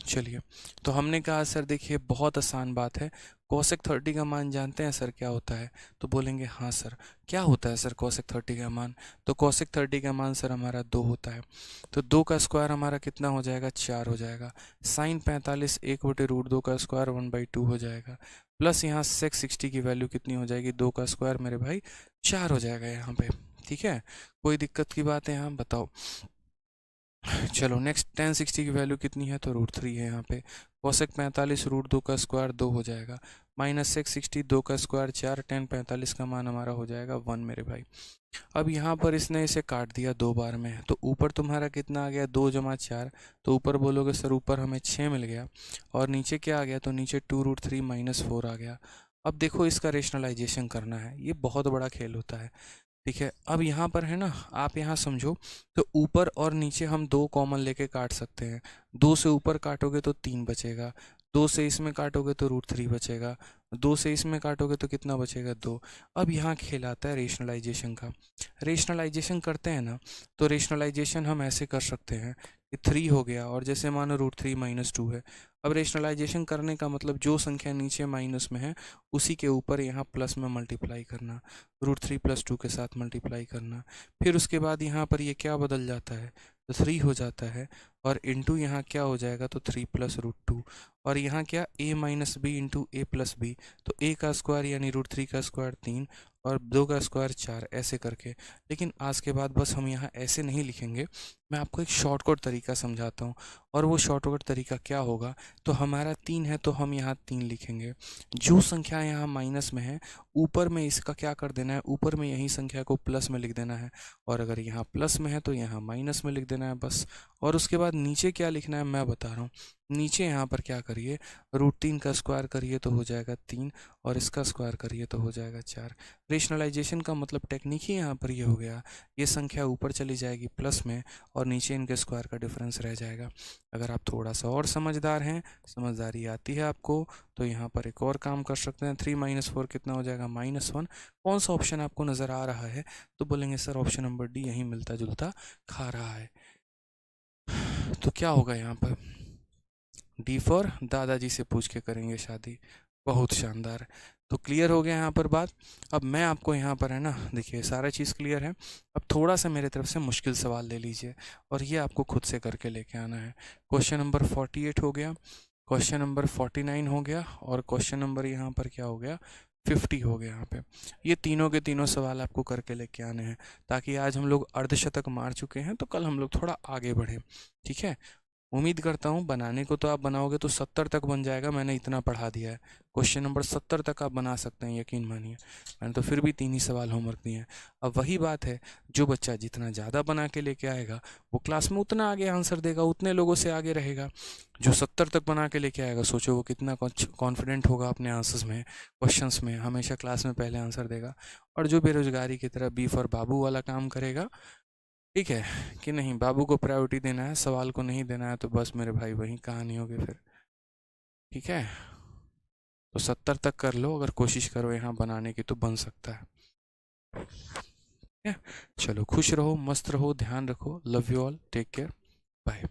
[SPEAKER 1] चलिए, तो हमने कहा सर देखिए बहुत आसान बात है, कोसेक 30 का मान जानते हैं सर क्या होता है? तो बोलेंगे हाँ सर। क्या होता है सर कोसेक 30 का मान? तो कोसेक 30 का मान सर हमारा 2 होता है। तो 2 का स्क्वायर हमारा कितना हो जाएगा? 4 हो जाएगा। साइन 45 1/√2 का स्क्वायर 1/2 हो जाएगा। प्लस यहाँ सेक 60 की वैल्यू कितनी हो जाएगी? 2 का स्क्वायर मेरे भाई 4 हो जाएगा यहाँ पे। ठीक है, कोई दिक्कत की बात है यहाँ बताओ? चलो नेक्स्ट, टेन 60 की वैल्यू कितनी है? तो √3 है यहाँ पे। कोसेक 45 √2 का स्क्वायर 2 हो जाएगा, माइनस सेक 60 2 का स्क्वायर 4, टेन 45 का मान हमारा हो जाएगा 1 मेरे भाई। अब यहाँ पर इसने इसे काट दिया 2 बार में, तो ऊपर तुम्हारा कितना आ गया? 2 × 4, तो ऊपर बोलोगे सर ऊपर हमें 6 मिल गया, और नीचे क्या आ गया? तो नीचे 2√3 -4 आ गया। अब देखो इसका रेशनलाइजेशन करना है, ये बहुत बड़ा खेल होता है। ठीक है, अब यहाँ पर है ना, आप यहाँ समझो, तो ऊपर और नीचे हम 2 कॉमन लेके काट सकते हैं। 2 से ऊपर काटोगे तो 3 बचेगा, 2 से इसमें काटोगे तो √3 बचेगा, 2 से इसमें काटोगे तो कितना बचेगा? 2। अब यहाँ खेल आता है रेशनलाइजेशन का। रेशनलाइजेशन करते हैं ना, तो रेशनलाइजेशन हम ऐसे कर सकते हैं कि 3 हो गया, और जैसे मानो √3 -2 है। अब रेशनलाइजेशन करने का मतलब जो संख्या नीचे माइनस में है उसी के ऊपर यहाँ प्लस में मल्टीप्लाई करना, √3 + 2 के साथ मल्टीप्लाई करना। फिर उसके बाद यहाँ पर ये क्या बदल जाता है? तो 3 हो जाता है, और इंटू यहाँ क्या हो जाएगा? तो 3 + √2, और यहाँ क्या? a - b into a + b, तो a का स्क्वायर यानी √3 का स्क्वायर 3 और 2 का स्क्वायर 4, ऐसे करके। लेकिन आज के बाद बस हम यहाँ ऐसे नहीं लिखेंगे, मैं आपको एक शॉर्टकट तरीका समझाता हूँ। और वो शॉर्टकट तरीका क्या होगा? तो हमारा 3 है तो हम यहाँ 3 लिखेंगे। जो संख्या यहाँ माइनस में है, ऊपर में इसका क्या कर देना है? ऊपर में यही संख्या को प्लस में लिख देना है, और अगर यहाँ प्लस में है तो यहाँ माइनस में लिख देना है बस। और उसके बाद नीचे क्या लिखना है मैं बता रहा हूँ। नीचे यहाँ पर क्या करिए, √3 का स्क्वायर करिए तो हो जाएगा 3, और इसका स्क्वायर करिए तो हो जाएगा 4। रेशनलाइजेशन का मतलब टेक्निक ही यहाँ पर ये हो गया, ये संख्या ऊपर चली जाएगी प्लस में, और नीचे इनके स्क्वायर का डिफरेंस रह जाएगा। अगर आप थोड़ा सा और समझदार हैं, समझदारी आती है आपको, तो यहाँ पर एक और काम कर सकते हैं। 3 - 4 कितना हो जाएगा? -1। कौन सा ऑप्शन आपको नज़र आ रहा है? तो बोलेंगे सर ऑप्शन नंबर डी यहीं मिलता जुलता खा रहा है। तो क्या होगा यहाँ पर? डी फॉर दादाजी से पूछ के करेंगे शादी। बहुत शानदार। तो क्लियर हो गया यहाँ पर बात। अब मैं आपको यहाँ पर है ना, देखिए सारा चीज़ क्लियर है। अब थोड़ा सा मेरे तरफ से मुश्किल सवाल ले लीजिए, और ये आपको खुद से करके लेके आना है। क्वेश्चन नंबर 48 हो गया, क्वेश्चन नंबर 49 हो गया, और क्वेश्चन नंबर यहाँ पर क्या हो गया? 50 हो गया यहाँ पे। ये तीनों के तीनों सवाल आपको करके लेके आने हैं, ताकि आज हम लोग अर्धशतक मार चुके हैं, तो कल हम लोग थोड़ा आगे बढ़े। ठीक है, उम्मीद करता हूँ बनाने को तो आप बनाओगे तो 70 तक बन जाएगा, मैंने इतना पढ़ा दिया है। क्वेश्चन नंबर 70 तक आप बना सकते हैं, यकीन मानिए। मैंने तो फिर भी 3 ही सवाल होमवर्क दिए हैं। अब वही बात है, जो बच्चा जितना ज़्यादा बना के लेके आएगा वो क्लास में उतना आगे आंसर देगा, उतने लोगों से आगे रहेगा। जो 70 तक बना के लेके आएगा, सोचो वो कितना कॉन्फिडेंट होगा अपने आंसर्स में, क्वेश्चंस में, हमेशा क्लास में पहले आंसर देगा। और जो बेरोजगारी की तरह बी फॉर बाबू वाला काम करेगा, ठीक है कि नहीं, बाबू को प्रायोरिटी देना है, सवाल को नहीं देना है, तो बस मेरे भाई वही कहानी होगी फिर। ठीक है, तो 70 तक कर लो, अगर कोशिश करो यहाँ बनाने की तो बन सकता है। ठीक है, चलो खुश रहो, मस्त रहो, ध्यान रखो, love you all, take care, bye.